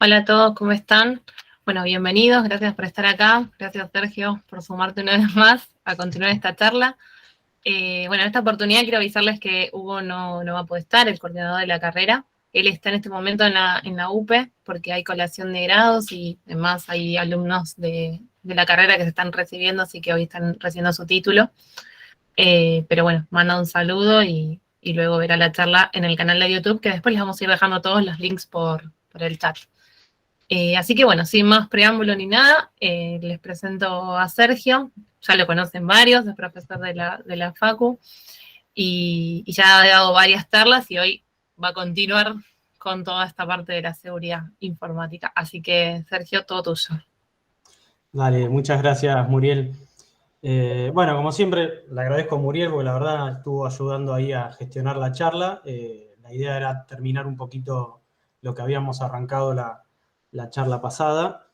Hola a todos, ¿cómo están? Bueno, bienvenidos, gracias por estar acá, gracias Sergio por sumarte una vez más a continuar esta charla. Bueno, en esta oportunidad quiero avisarles que Hugo no va a poder estar, el coordinador de la carrera. Él está en este momento en la UPE porque hay colación de grados y además hay alumnos de la carrera que se están recibiendo, así que hoy están recibiendo su título. Pero bueno, manda un saludo y luego verá la charla en el canal de YouTube, que después les vamos a ir dejando todos los links por el chat. Así que bueno, sin más preámbulo ni nada, les presento a Sergio. Ya lo conocen varios, es profesor de la Facu y ya ha dado varias charlas y hoy va a continuar con toda esta parte de la seguridad informática. Así que Sergio, todo tuyo. Dale, muchas gracias, Muriel. Bueno, como siempre, le agradezco a Muriel porque la verdad estuvo ayudando ahí a gestionar la charla. La idea era terminar un poquito lo que habíamos arrancado la charla pasada.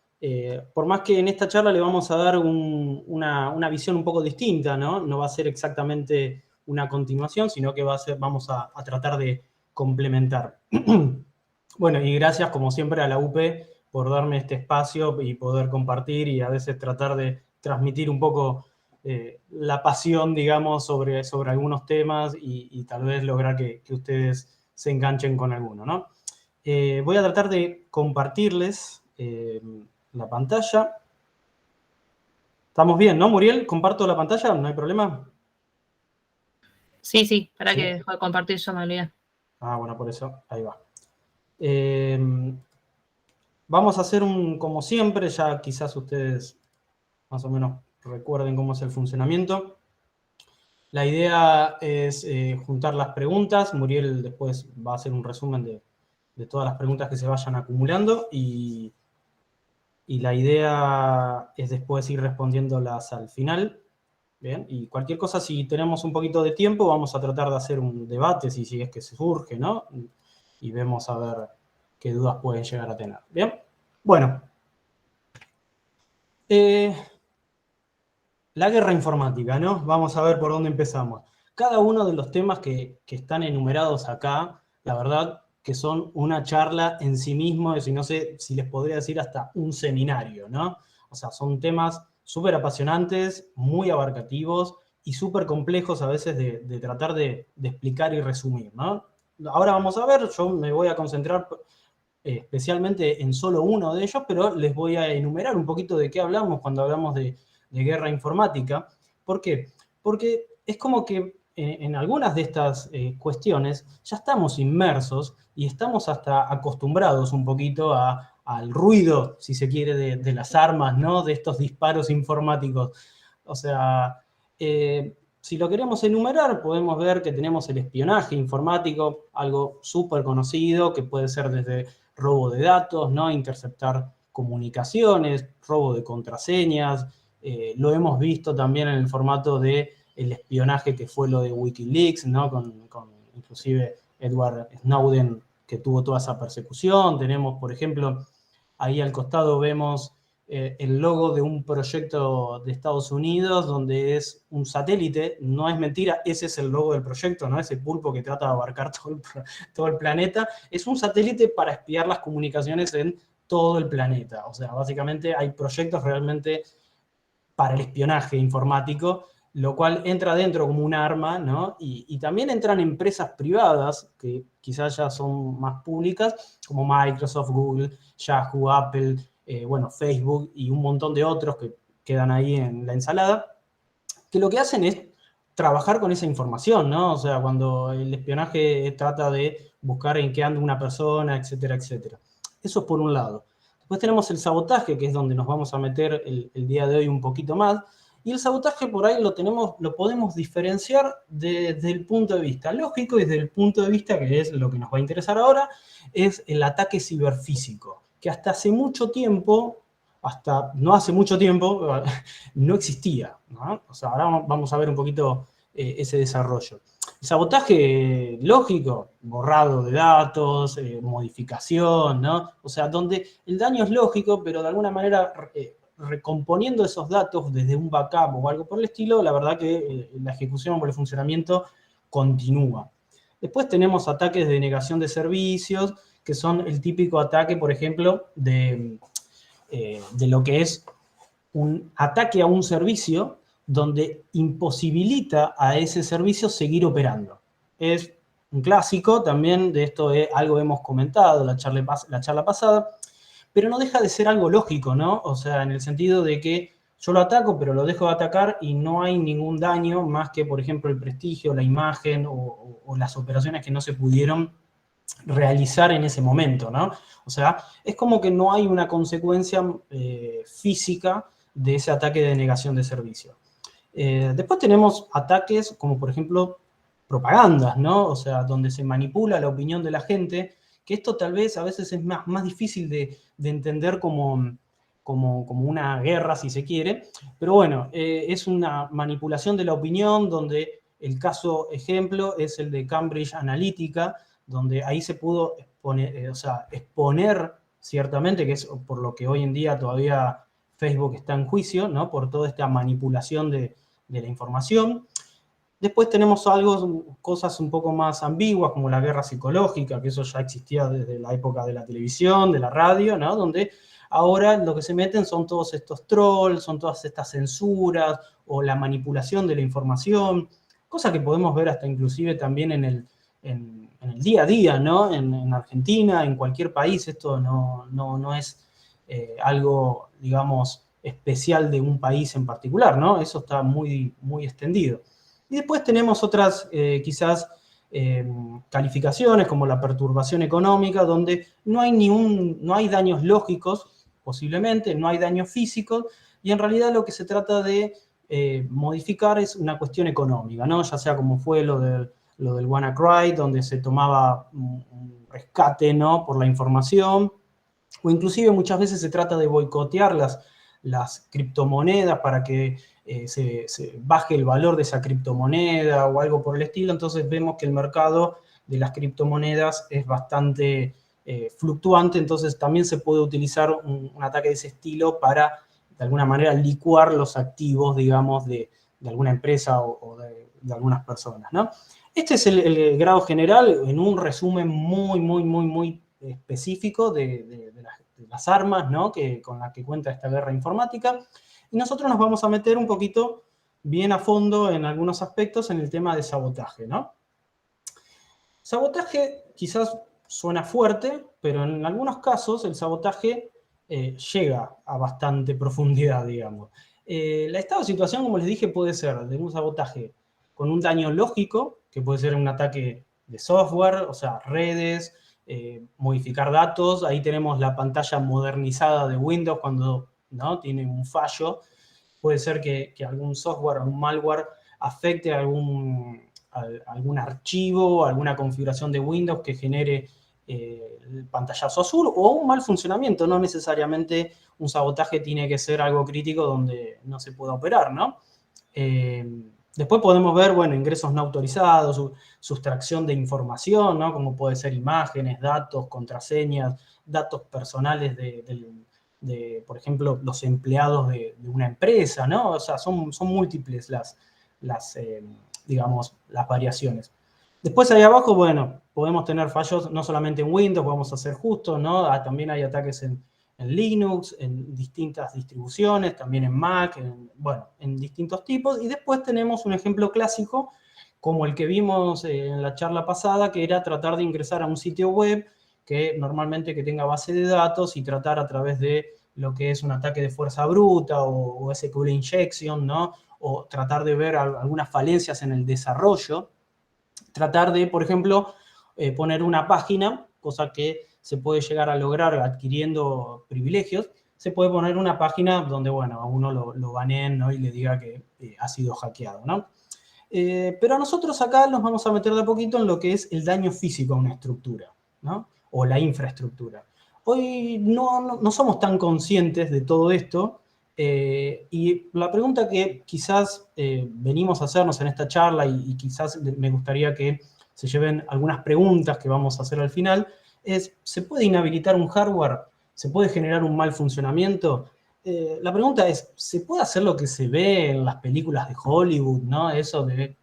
Por más que en esta charla le vamos a dar una visión un poco distinta, ¿no? No va a ser exactamente una continuación, sino que vamos a tratar de complementar. Bueno, y gracias como siempre a la UP por darme este espacio y poder compartir y a veces tratar de transmitir un poco la pasión, digamos, sobre algunos temas y tal vez lograr que ustedes se enganchen con alguno, ¿no? Voy a tratar de compartirles la pantalla. ¿Estamos bien, no, Muriel? ¿Comparto la pantalla? ¿No hay problema? Sí, para ¿Sí? que dejo de compartir yo me olvidé. Ah, bueno, por eso, ahí va. Vamos a hacer como siempre, ya quizás ustedes más o menos recuerden cómo es el funcionamiento. La idea es juntar las preguntas. Muriel después va a hacer un resumen de todas las preguntas que se vayan acumulando y la idea es después ir respondiéndolas al final. Bien, y cualquier cosa, si tenemos un poquito de tiempo, vamos a tratar de hacer un debate, si es que se surge, ¿no? Y vemos a ver qué dudas pueden llegar a tener. Bien, bueno. La guerra informática, ¿no? Vamos a ver por dónde empezamos. Cada uno de los temas que están enumerados acá, la verdad que son una charla en sí mismos, y no sé si les podría decir hasta un seminario, ¿no? O sea, son temas súper apasionantes, muy abarcativos y súper complejos a veces de tratar de explicar y resumir, ¿no? Ahora vamos a ver, yo me voy a concentrar especialmente en solo uno de ellos, pero les voy a enumerar un poquito de qué hablamos cuando hablamos de guerra informática. ¿Por qué? Porque es como que en algunas de estas cuestiones ya estamos inmersos y estamos hasta acostumbrados un poquito al ruido, si se quiere, de las armas, ¿no? De estos disparos informáticos. O sea, si lo queremos enumerar, podemos ver que tenemos el espionaje informático, algo súper conocido, que puede ser desde robo de datos, ¿no? Interceptar comunicaciones, robo de contraseñas. Lo hemos visto también en el formato del espionaje que fue lo de Wikileaks, ¿no? Con inclusive Edward Snowden, que tuvo toda esa persecución. Tenemos, por ejemplo, ahí al costado vemos el logo de un proyecto de Estados Unidos donde es un satélite, no es mentira, ese es el logo del proyecto, ¿no? Ese pulpo que trata de abarcar todo el planeta, es un satélite para espiar las comunicaciones en todo el planeta. O sea, básicamente hay proyectos realmente para el espionaje informático, lo cual entra dentro como un arma, ¿no? Y también entran empresas privadas, que quizás ya son más públicas, como Microsoft, Google, Yahoo, Apple, bueno, Facebook y un montón de otros que quedan ahí en la ensalada, que lo que hacen es trabajar con esa información, ¿no? O sea, cuando el espionaje trata de buscar en qué anda una persona, etcétera, etcétera. Eso es por un lado. Después tenemos el sabotaje, que es donde nos vamos a meter el día de hoy un poquito más. Y el sabotaje por ahí lo podemos diferenciar desde el punto de vista lógico y desde el punto de vista, que es lo que nos va a interesar ahora, es el ataque ciberfísico, que hasta hace mucho tiempo, hasta no hace mucho tiempo, no existía, ¿no? O sea, ahora vamos a ver un poquito ese desarrollo. El sabotaje lógico, borrado de datos, modificación, ¿no? O sea, donde el daño es lógico, pero de alguna manera recomponiendo esos datos desde un backup o algo por el estilo, la verdad que la ejecución o el funcionamiento continúa. Después tenemos ataques de negación de servicios, que son el típico ataque, por ejemplo, de lo que es un ataque a un servicio donde imposibilita a ese servicio seguir operando. Es un clásico, también de esto algo hemos comentado la charla pasada, pero no deja de ser algo lógico, ¿no? O sea, en el sentido de que yo lo ataco, pero lo dejo de atacar y no hay ningún daño más que, por ejemplo, el prestigio, la imagen o las operaciones que no se pudieron realizar en ese momento, ¿no? O sea, es como que no hay una consecuencia física de ese ataque de negación de servicio. Después tenemos ataques como, por ejemplo, propagandas, ¿no? O sea, donde se manipula la opinión de la gente, que esto tal vez a veces es más difícil de entender como una guerra, si se quiere, pero bueno, es una manipulación de la opinión donde el caso ejemplo es el de Cambridge Analytica, donde ahí se pudo exponer ciertamente, que es por lo que hoy en día todavía Facebook está en juicio, ¿no? Por toda esta manipulación de la información. Después tenemos cosas un poco más ambiguas, como la guerra psicológica, que eso ya existía desde la época de la televisión, de la radio, ¿no? Donde ahora lo que se meten son todos estos trolls, son todas estas censuras, o la manipulación de la información, cosa que podemos ver hasta inclusive también en el día a día, ¿no? En Argentina, en cualquier país, esto no es algo, digamos, especial de un país en particular, ¿no? Eso está muy, muy extendido. Y después tenemos otras, quizás, calificaciones, como la perturbación económica, donde no hay daños lógicos, posiblemente, no hay daños físicos, y en realidad lo que se trata de modificar es una cuestión económica, ¿no? Ya sea como fue lo del WannaCry, donde se tomaba un rescate, ¿no? Por la información, o inclusive muchas veces se trata de boicotear las criptomonedas para que se baje el valor de esa criptomoneda o algo por el estilo. Entonces vemos que el mercado de las criptomonedas es bastante fluctuante, entonces también se puede utilizar un ataque de ese estilo para, de alguna manera, licuar los activos, digamos, de alguna empresa o de algunas personas, ¿no? Este es el grado general, en un resumen muy, muy, muy, muy específico de las armas, ¿no? Con las que cuenta esta guerra informática. Y nosotros nos vamos a meter un poquito bien a fondo en algunos aspectos en el tema de sabotaje, ¿no? Sabotaje quizás suena fuerte, pero en algunos casos el sabotaje llega a bastante profundidad, digamos. El estado de situación, como les dije, puede ser de un sabotaje con un daño lógico, que puede ser un ataque de software, o sea, redes, modificar datos. Ahí tenemos la pantalla modernizada de Windows cuando, ¿no?, tiene un fallo. Puede ser que algún software o un malware afecte algún archivo, alguna configuración de Windows que genere el pantallazo azul, o un mal funcionamiento. No necesariamente un sabotaje tiene que ser algo crítico donde no se pueda operar, ¿no? Después podemos ver, bueno, ingresos no autorizados, sustracción de información, ¿no? Como puede ser imágenes, datos, contraseñas, datos personales de por ejemplo, los empleados de una empresa, ¿no? O sea, son múltiples digamos, las variaciones. Después ahí abajo, bueno, podemos tener fallos no solamente en Windows, podemos hacer justo, ¿no? También hay ataques en Linux, en distintas distribuciones, también en Mac, bueno, en distintos tipos. Y después tenemos un ejemplo clásico, como el que vimos en la charla pasada, que era tratar de ingresar a un sitio web que normalmente que tenga base de datos y tratar a través de lo que es un ataque de fuerza bruta o SQL injection, ¿no? O tratar de ver algunas falencias en el desarrollo. Tratar de, por ejemplo, poner una página, cosa que se puede llegar a lograr adquiriendo privilegios. Se puede poner una página donde, bueno, a uno lo baneen, ¿no? Y le diga que ha sido hackeado, ¿no? Pero nosotros acá nos vamos a meter de a poquito en lo que es el daño físico a una estructura, ¿no? O la infraestructura. Hoy no somos tan conscientes de todo esto, y la pregunta que quizás venimos a hacernos en esta charla y quizás me gustaría que se lleven algunas preguntas que vamos a hacer al final, es, ¿se puede inhabilitar un hardware? ¿Se puede generar un mal funcionamiento? La pregunta es, ¿se puede hacer lo que se ve en las películas de Hollywood, ¿no? Eso de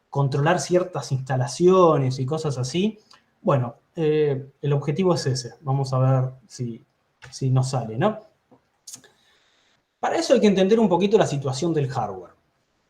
controlar ciertas instalaciones y cosas así. Bueno, el objetivo es ese. Vamos a ver si nos sale, ¿no? Para eso hay que entender un poquito la situación del hardware.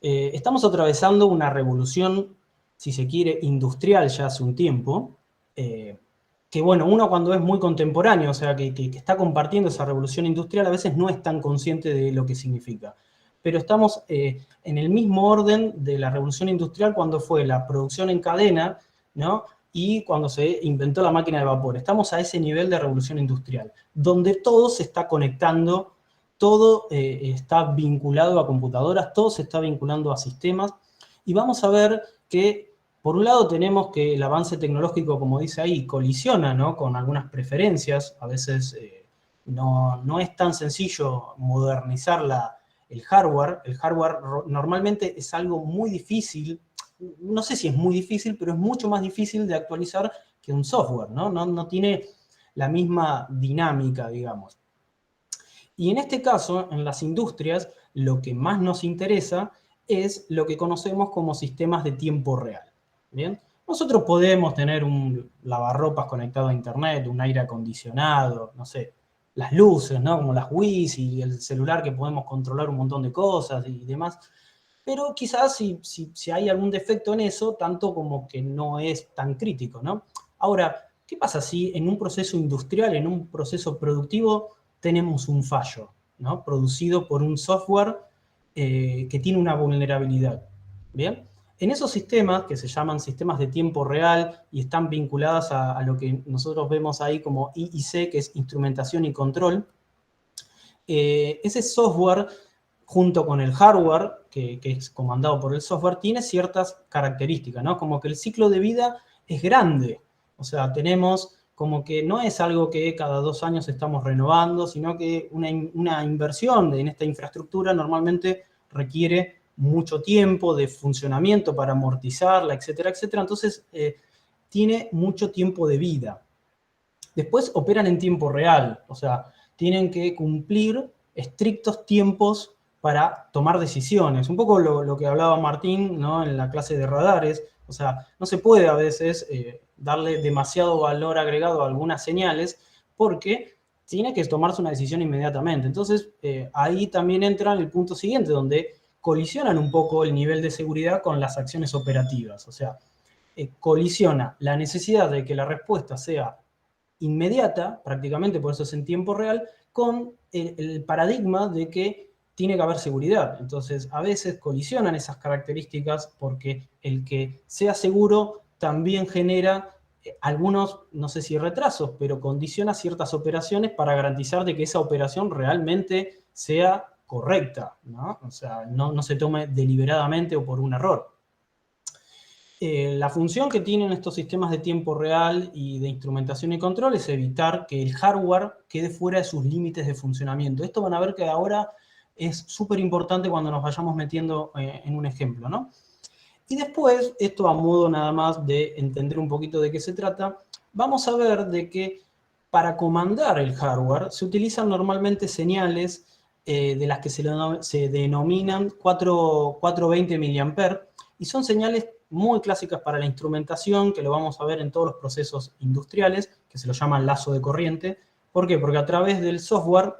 Estamos atravesando una revolución, si se quiere, industrial ya hace un tiempo, que bueno, uno cuando es muy contemporáneo, o sea, que está compartiendo esa revolución industrial, a veces no es tan consciente de lo que significa. Pero estamos en el mismo orden de la revolución industrial cuando fue la producción en cadena, ¿no? Y cuando se inventó la máquina de vapor. Estamos a ese nivel de revolución industrial, donde todo se está conectando, todo está vinculado a computadoras, todo se está vinculando a sistemas, y vamos a ver que, por un lado, tenemos que el avance tecnológico, como dice ahí, colisiona, ¿no?, con algunas preferencias. A veces no es tan sencillo modernizar el hardware. El hardware normalmente es algo muy difícil, no sé si es muy difícil, pero es mucho más difícil de actualizar que un software, ¿no? No tiene la misma dinámica, digamos. Y en este caso, en las industrias, lo que más nos interesa es lo que conocemos como sistemas de tiempo real. ¿Bien? Nosotros podemos tener un lavarropas conectado a internet, un aire acondicionado, no sé, las luces, ¿no?, como las Wiis, y el celular, que podemos controlar un montón de cosas y demás. Pero quizás si hay algún defecto en eso, tanto como que no es tan crítico, ¿no? Ahora, ¿qué pasa si en un proceso industrial, en un proceso productivo, tenemos un fallo, ¿no?, producido por un software que tiene una vulnerabilidad? ¿Bien? En esos sistemas, que se llaman sistemas de tiempo real y están vinculados a lo que nosotros vemos ahí como IIC, que es instrumentación y control, ese software, junto con el hardware, que es comandado por el software, tiene ciertas características, ¿no? Como que el ciclo de vida es grande. O sea, tenemos como que no es algo que cada 2 años estamos renovando, sino que una inversión en esta infraestructura normalmente requiere mucho tiempo de funcionamiento para amortizarla, etcétera, etcétera. Entonces, tiene mucho tiempo de vida. Después operan en tiempo real, o sea, tienen que cumplir estrictos tiempos para tomar decisiones. Un poco lo que hablaba Martín, ¿no?, en la clase de radares. O sea, no se puede a veces darle demasiado valor agregado a algunas señales, porque tiene que tomarse una decisión inmediatamente. Entonces, ahí también entra el punto siguiente, donde colisionan un poco el nivel de seguridad con las acciones operativas. O sea, colisiona la necesidad de que la respuesta sea inmediata, prácticamente, por eso es en tiempo real, con el paradigma de que tiene que haber seguridad. Entonces, a veces colisionan esas características, porque el que sea seguro también genera algunos, no sé si retrasos, pero condiciona ciertas operaciones para garantizar de que esa operación realmente sea correcta, ¿no? O sea, no se tome deliberadamente o por un error. La función que tienen estos sistemas de tiempo real y de instrumentación y control es evitar que el hardware quede fuera de sus límites de funcionamiento. Esto van a ver que ahora es súper importante cuando nos vayamos metiendo en un ejemplo, ¿no? Y después, esto a modo nada más de entender un poquito de qué se trata, vamos a ver de que para comandar el hardware se utilizan normalmente señales de las que se denominan 420 mA, y son señales muy clásicas para la instrumentación, que lo vamos a ver en todos los procesos industriales, que se lo llaman lazo de corriente. ¿Por qué? Porque a través del software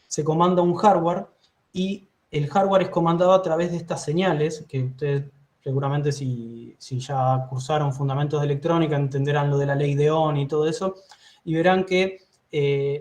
se comanda un hardware, y el hardware es comandado a través de estas señales, que ustedes seguramente si ya cursaron fundamentos de electrónica entenderán lo de la ley de Ohm y todo eso, y verán que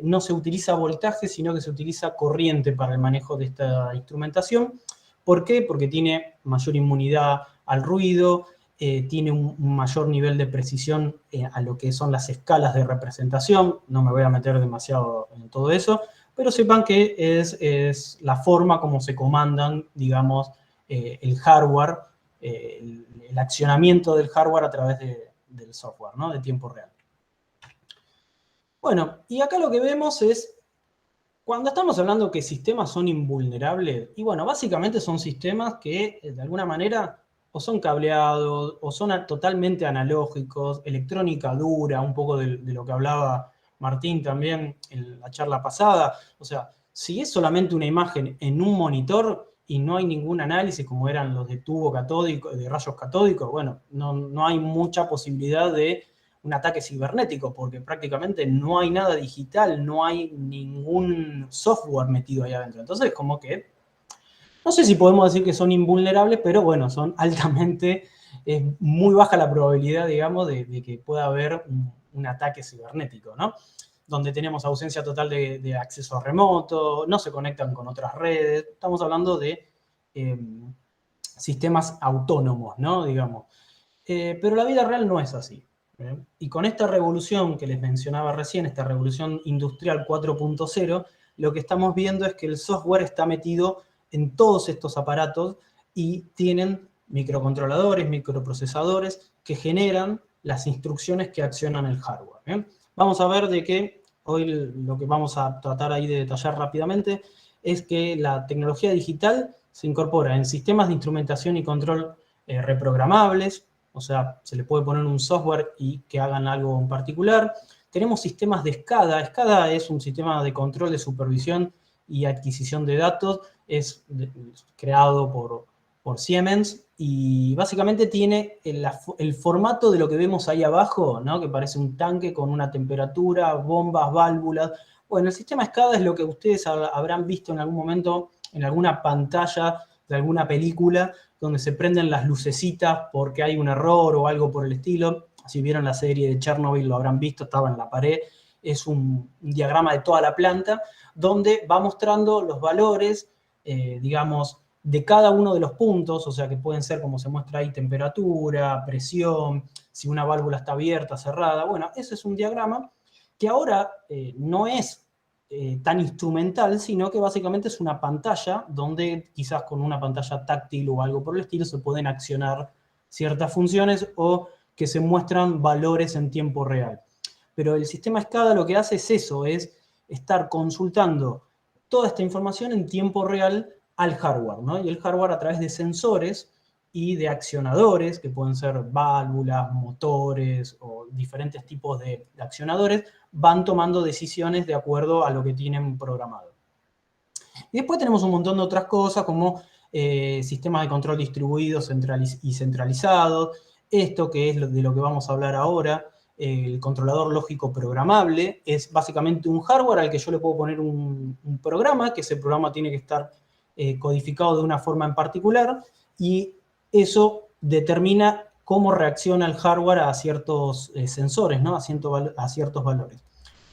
no se utiliza voltaje, sino que se utiliza corriente para el manejo de esta instrumentación. ¿Por qué? Porque tiene mayor inmunidad al ruido, tiene un mayor nivel de precisión a lo que son las escalas de representación. No me voy a meter demasiado en todo eso, pero sepan que es la forma como se comandan, digamos, el hardware, el accionamiento del hardware a través del software, ¿no?, de tiempo real. Bueno, y acá lo que vemos es, cuando estamos hablando que sistemas son invulnerables, y bueno, básicamente son sistemas que de alguna manera o son cableados, o son totalmente analógicos, electrónica dura, un poco de lo que hablaba Martín también en la charla pasada. O sea, si es solamente una imagen en un monitor y no hay ningún análisis, como eran los de tubo catódico, de rayos catódicos, bueno, no hay mucha posibilidad de un ataque cibernético, porque prácticamente no hay nada digital, no hay ningún software metido ahí adentro. Entonces, como que, no sé si podemos decir que son invulnerables, pero bueno, son altamente, es muy baja la probabilidad, digamos, de que pueda haber un ataque cibernético, ¿no? Donde tenemos ausencia total de acceso remoto, no se conectan con otras redes, estamos hablando de sistemas autónomos, ¿no? Digamos. Pero la vida real no es así. Y con esta revolución que les mencionaba recién, esta revolución industrial 4.0, lo que estamos viendo es que el software está metido en todos estos aparatos y tienen microcontroladores, microprocesadores que generan las instrucciones que accionan el hardware. ¿Bien? Vamos a ver de que hoy lo que vamos a tratar ahí de detallar rápidamente es que la tecnología digital se incorpora en sistemas de instrumentación y control reprogramables, o sea, se le puede poner un software y que hagan algo en particular. Tenemos sistemas de SCADA. SCADA es un sistema de control, de supervisión y adquisición de datos. Es creado por Siemens y básicamente tiene el formato de lo que vemos ahí abajo, ¿no? Que parece un tanque con una temperatura, bombas, válvulas. Bueno, el sistema SCADA es lo que ustedes habrán visto en algún momento en alguna pantalla de alguna película donde se prenden las lucecitas porque hay un error o algo por el estilo. Si vieron la serie de Chernobyl lo habrán visto, estaba en la pared. Es un diagrama de toda la planta donde va mostrando los valores, digamos, de cada uno de los puntos, o sea que pueden ser, como se muestra ahí, temperatura, presión, si una válvula está abierta, cerrada. Bueno, ese es un diagrama que ahora no es tan instrumental, sino que básicamente es una pantalla donde quizás con una pantalla táctil o algo por el estilo se pueden accionar ciertas funciones o que se muestran valores en tiempo real. Pero el sistema SCADA lo que hace es eso, es estar consultando toda esta información en tiempo real al hardware, ¿no? Y el hardware a través de sensores y de accionadores, que pueden ser válvulas, motores o diferentes tipos de accionadores, van tomando decisiones de acuerdo a lo que tienen programado. Y después tenemos un montón de otras cosas como sistemas de control distribuidos y centralizados, esto que es de lo que vamos a hablar ahora, el controlador lógico programable, es básicamente un hardware al que yo le puedo poner un programa, que ese programa tiene que estar codificado de una forma en particular, y eso determina cómo reacciona el hardware a ciertos sensores, ¿no? a ciertos valores.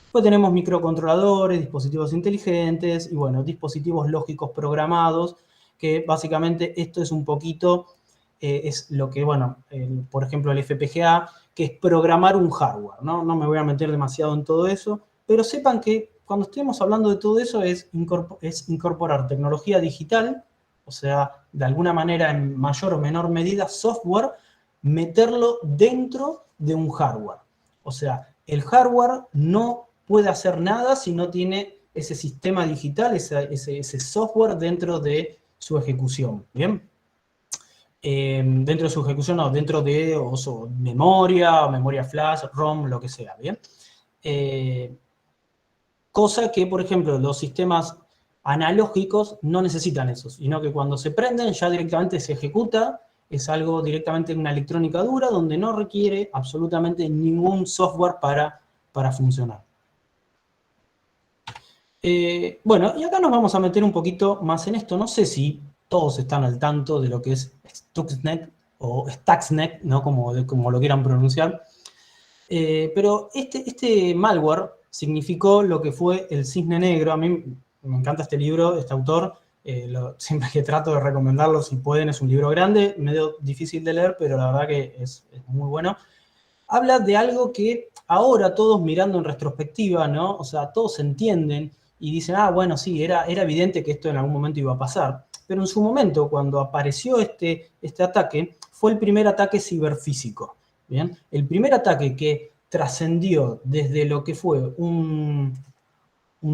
Después tenemos microcontroladores, dispositivos inteligentes y, bueno, dispositivos lógicos programados, que básicamente esto es un poquito, es lo que, bueno, por ejemplo, el FPGA, que es programar un hardware, ¿no? No me voy a meter demasiado en todo eso, pero sepan que cuando estemos hablando de todo eso es incorporar tecnología digital, o sea, de alguna manera en mayor o menor medida software, meterlo dentro de un hardware. O sea, el hardware no puede hacer nada si no tiene ese sistema digital, ese software dentro de su ejecución, ¿bien? Dentro de su ejecución, no, dentro de memoria flash, ROM, lo que sea, ¿bien? Cosa que, por ejemplo, los sistemas analógicos no necesitan eso, sino que cuando se prenden ya directamente se ejecuta, es algo directamente en una electrónica dura donde no requiere absolutamente ningún software para funcionar. Bueno, y acá nos vamos a meter un poquito más en esto. No sé si todos están al tanto de lo que es Stuxnet o Stuxnet, ¿no? como lo quieran pronunciar. Pero este malware significó lo que fue el Cisne Negro. A mí me encanta este libro, este autor. Siempre que trato de recomendarlo, si pueden, es un libro grande, medio difícil de leer, pero la verdad que es muy bueno. Habla de algo que ahora todos mirando en retrospectiva, ¿no? O sea, todos entienden y dicen, ah, bueno, sí, era evidente que esto en algún momento iba a pasar. Pero en su momento, cuando apareció este ataque, fue el primer ataque ciberfísico, ¿bien? El primer ataque que trascendió desde lo que fue un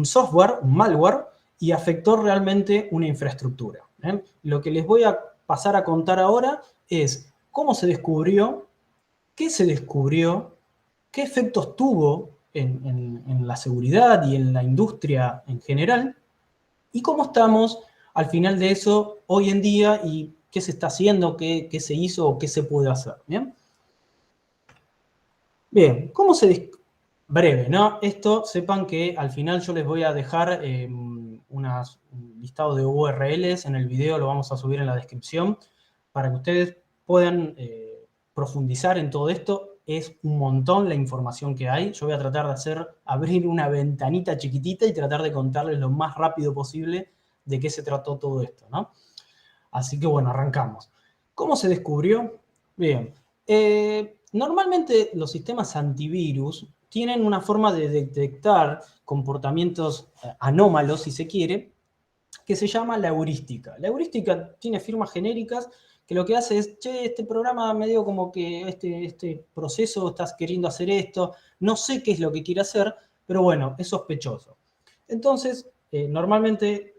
software, un malware, y afectó realmente una infraestructura. ¿Bien? Lo que les voy a pasar a contar ahora es cómo se descubrió, qué se descubrió, qué efectos tuvo en la seguridad y en la industria en general, y cómo estamos al final de eso hoy en día y qué se está haciendo, qué se hizo o qué se puede hacer. ¿Bien? Bien, breve, ¿no? Esto, sepan que al final yo les voy a dejar un listado de URLs en el video, lo vamos a subir en la descripción, para que ustedes puedan profundizar en todo esto. Es un montón la información que hay. Yo voy a tratar de abrir una ventanita chiquitita y tratar de contarles lo más rápido posible de qué se trató todo esto, ¿no? Así que bueno, arrancamos. ¿Cómo se descubrió? Bien, normalmente los sistemas antivirus tienen una forma de detectar comportamientos anómalos, si se quiere, que se llama la heurística. La heurística tiene firmas genéricas que lo que hace es, che, este programa medio como que este proceso estás queriendo hacer esto, no sé qué es lo que quiere hacer, pero bueno, es sospechoso. Entonces, normalmente,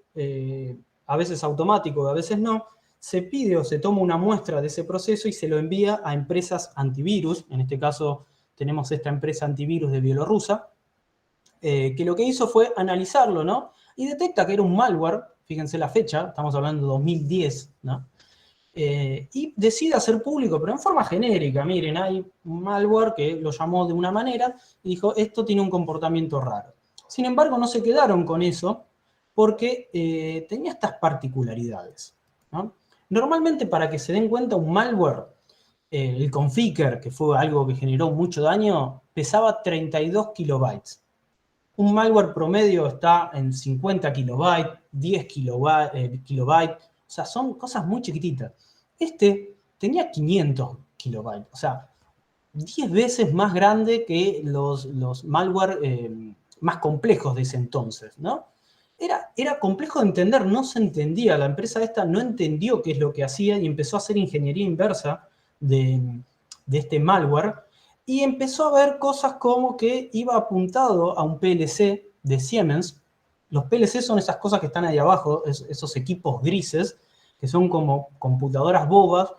a veces automático, a veces no, se pide o se toma una muestra de ese proceso y se lo envía a empresas antivirus. En este caso tenemos esta empresa antivirus de Bielorrusia, que lo que hizo fue analizarlo, ¿no? Y detecta que era un malware, fíjense la fecha, estamos hablando de 2010, ¿no? Y decide hacer público, pero en forma genérica. Miren, hay un malware que lo llamó de una manera y dijo, esto tiene un comportamiento raro. Sin embargo, no se quedaron con eso porque tenía estas particularidades, ¿no? Normalmente, para que se den cuenta, un malware, el Conficker, que fue algo que generó mucho daño, pesaba 32 kilobytes. Un malware promedio está en 50 kilobytes, 10 kilobytes, o sea, son cosas muy chiquititas. Este tenía 500 kilobytes, o sea, 10 veces más grande que los malware más complejos de ese entonces, ¿no? Era complejo de entender, no se entendía, la empresa esta no entendió qué es lo que hacía y empezó a hacer ingeniería inversa de este malware y empezó a ver cosas como que iba apuntado a un PLC de Siemens. Los PLC son esas cosas que están ahí abajo, esos equipos grises, que son como computadoras bobas,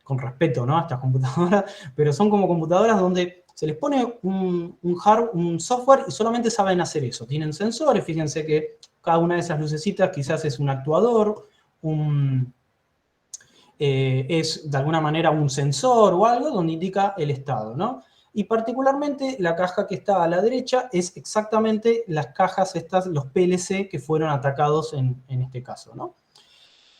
con respeto, ¿no?, a estas computadoras, pero son como computadoras donde se les pone un software y solamente saben hacer eso. Tienen sensores, fíjense que cada una de esas lucecitas quizás es un actuador, es de alguna manera un sensor o algo donde indica el estado, ¿no? Y particularmente la caja que está a la derecha es exactamente las cajas estas, los PLC que fueron atacados en este caso, ¿no?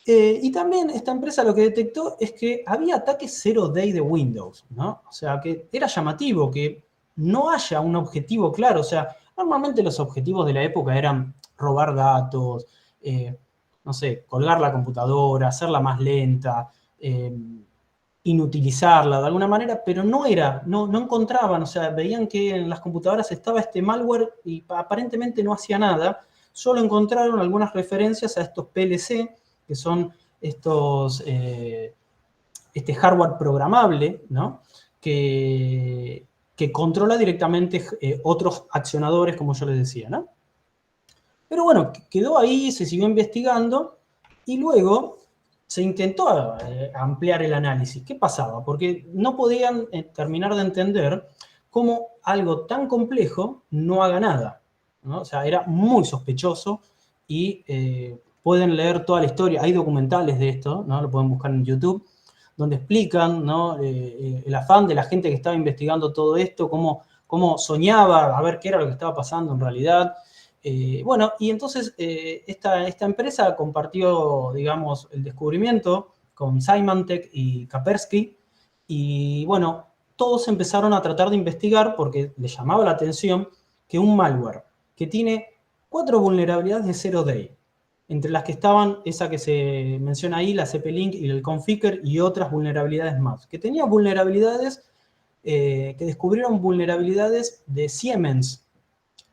Y también esta empresa lo que detectó es que había ataques zero day de Windows, ¿no? O sea, que era llamativo que no haya un objetivo claro. O sea, normalmente los objetivos de la época eran robar datos, no sé, colgar la computadora, hacerla más lenta, inutilizarla de alguna manera, pero no encontraban, o sea, veían que en las computadoras estaba este malware y aparentemente no hacía nada. Solo encontraron algunas referencias a estos PLC, que son este hardware programable, ¿no? que controla directamente otros accionadores, como yo les decía, ¿no? Pero bueno, quedó ahí, se siguió investigando y luego se intentó ampliar el análisis. ¿Qué pasaba? Porque no podían terminar de entender cómo algo tan complejo no haga nada, ¿no? O sea, era muy sospechoso y pueden leer toda la historia. Hay documentales de esto, ¿no? Lo pueden buscar en YouTube, donde explican, ¿no?, el afán de la gente que estaba investigando todo esto, cómo soñaba a ver qué era lo que estaba pasando en realidad. Bueno, y entonces esta empresa compartió, digamos, el descubrimiento con Symantec y Kaspersky, y bueno, todos empezaron a tratar de investigar porque les llamaba la atención que un malware que tiene 4 vulnerabilidades de zero day, entre las que estaban esa que se menciona ahí, la CP-Link y el Conficker, y otras vulnerabilidades más, que tenía vulnerabilidades, que descubrieron vulnerabilidades de Siemens,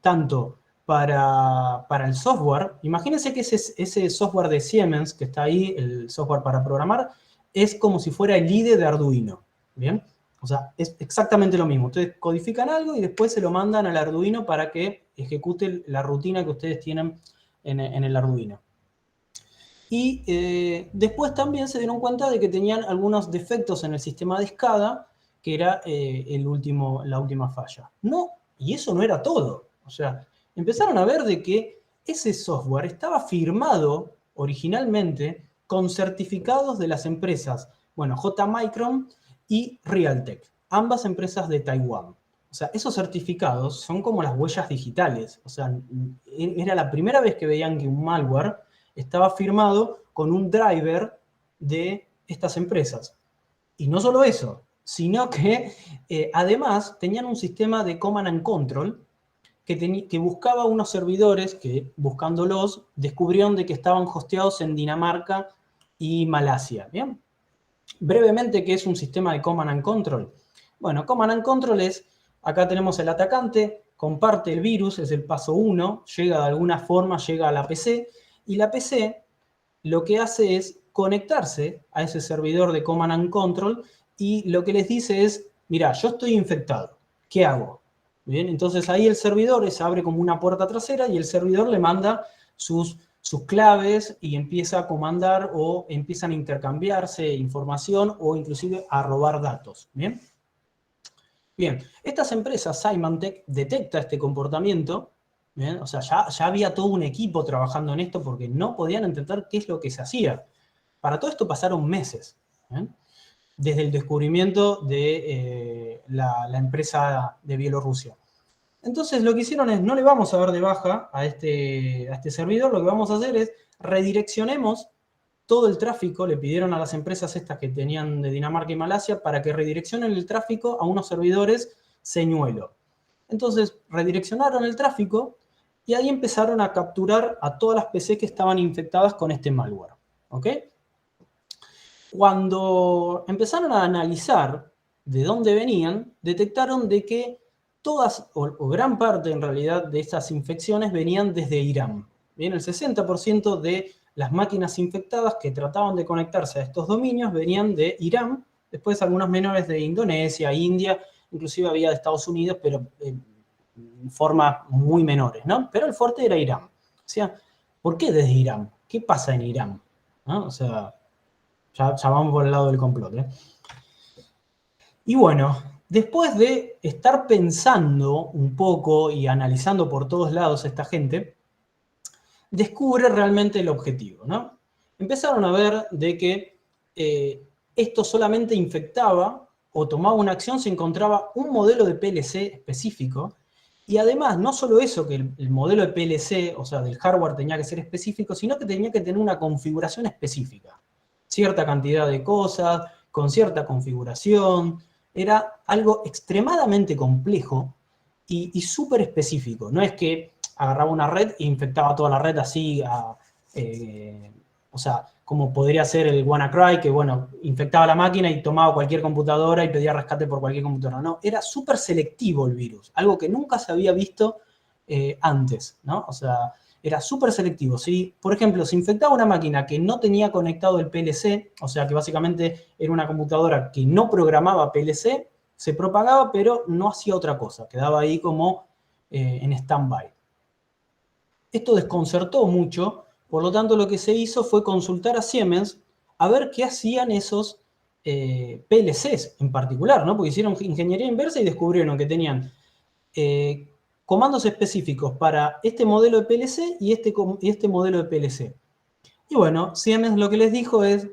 tanto para el software. Imagínense que ese software de Siemens que está ahí, el software para programar, es como si fuera el IDE de Arduino, ¿bien? O sea, es exactamente lo mismo. Ustedes codifican algo y después se lo mandan al Arduino para que ejecute la rutina que ustedes tienen en el Arduino. Y después también se dieron cuenta de que tenían algunos defectos en el sistema de SCADA, que era la última falla. No, y eso no era todo. O sea, empezaron a ver de que ese software estaba firmado originalmente con certificados de las empresas, bueno, J. Micron y Realtek. ambas empresas de Taiwán. O sea, esos certificados son como las huellas digitales. O sea, era la primera vez que veían que un malware estaba firmado con un driver de estas empresas. Y no solo eso, sino que además tenían un sistema de command and control que buscaba unos servidores que, buscándolos, descubrieron de que estaban hosteados en Dinamarca y Malasia. ¿Bien? Brevemente, ¿qué es un sistema de command and control? Bueno, command and control es, acá tenemos el atacante, comparte el virus, es el paso 1, llega de alguna forma, llega a la PC, y la PC lo que hace es conectarse a ese servidor de command and control y lo que les dice es, mira, yo estoy infectado, ¿qué hago? Bien, entonces ahí el servidor se abre como una puerta trasera y el servidor le manda sus claves y empieza a comandar o empiezan a intercambiarse información o inclusive a robar datos. ¿Bien? Bien, estas empresas, Symantec, detecta este comportamiento. ¿Bien? O sea, ya había todo un equipo trabajando en esto porque no podían entender qué es lo que se hacía. Para todo esto pasaron meses. ¿Bien? Desde el descubrimiento de la empresa de Bielorrusia. Entonces lo que hicieron es, no le vamos a dar de baja a este servidor, lo que vamos a hacer es redireccionemos todo el tráfico, le pidieron a las empresas estas que tenían de Dinamarca y Malasia para que redireccionen el tráfico a unos servidores señuelo. Entonces redireccionaron el tráfico y ahí empezaron a capturar a todas las PC que estaban infectadas con este malware. ¿Ok? Cuando empezaron a analizar de dónde venían, detectaron de que todas, o gran parte en realidad, de estas infecciones venían desde Irán. Bien, el 60% de las máquinas infectadas que trataban de conectarse a estos dominios venían de Irán, después algunas menores de Indonesia, India, inclusive había de Estados Unidos, pero en formas muy menores, ¿no? Pero el fuerte era Irán. O sea, ¿por qué desde Irán? ¿Qué pasa en Irán? ¿No? O sea, ya vamos por el lado del complot, ¿eh? Y bueno, después de estar pensando un poco y analizando por todos lados a esta gente, descubre realmente el objetivo, ¿no? Empezaron a ver de que esto solamente infectaba o tomaba una acción si encontraba un modelo de PLC específico, y además no solo eso, que el modelo de PLC, o sea, del hardware tenía que ser específico, sino que tenía que tener una configuración específica. Cierta cantidad de cosas, con cierta configuración. Era algo extremadamente complejo y súper específico. No es que agarraba una red e infectaba toda la red así, o sea, como podría ser el WannaCry, que bueno, infectaba la máquina y tomaba cualquier computadora y pedía rescate por cualquier computadora. No, era súper selectivo el virus, algo que nunca se había visto antes, ¿no? O sea, era súper selectivo. ¿Sí? Por ejemplo, si infectaba una máquina que no tenía conectado el PLC, o sea, que básicamente era una computadora que no programaba PLC, se propagaba, pero no hacía otra cosa, quedaba ahí como en stand-by. Esto desconcertó mucho, por lo tanto lo que se hizo fue consultar a Siemens a ver qué hacían esos PLCs en particular, ¿no? Porque hicieron ingeniería inversa y descubrieron que tenían comandos específicos para este modelo de PLC y este modelo de PLC. Y bueno, Siemens lo que les dijo es,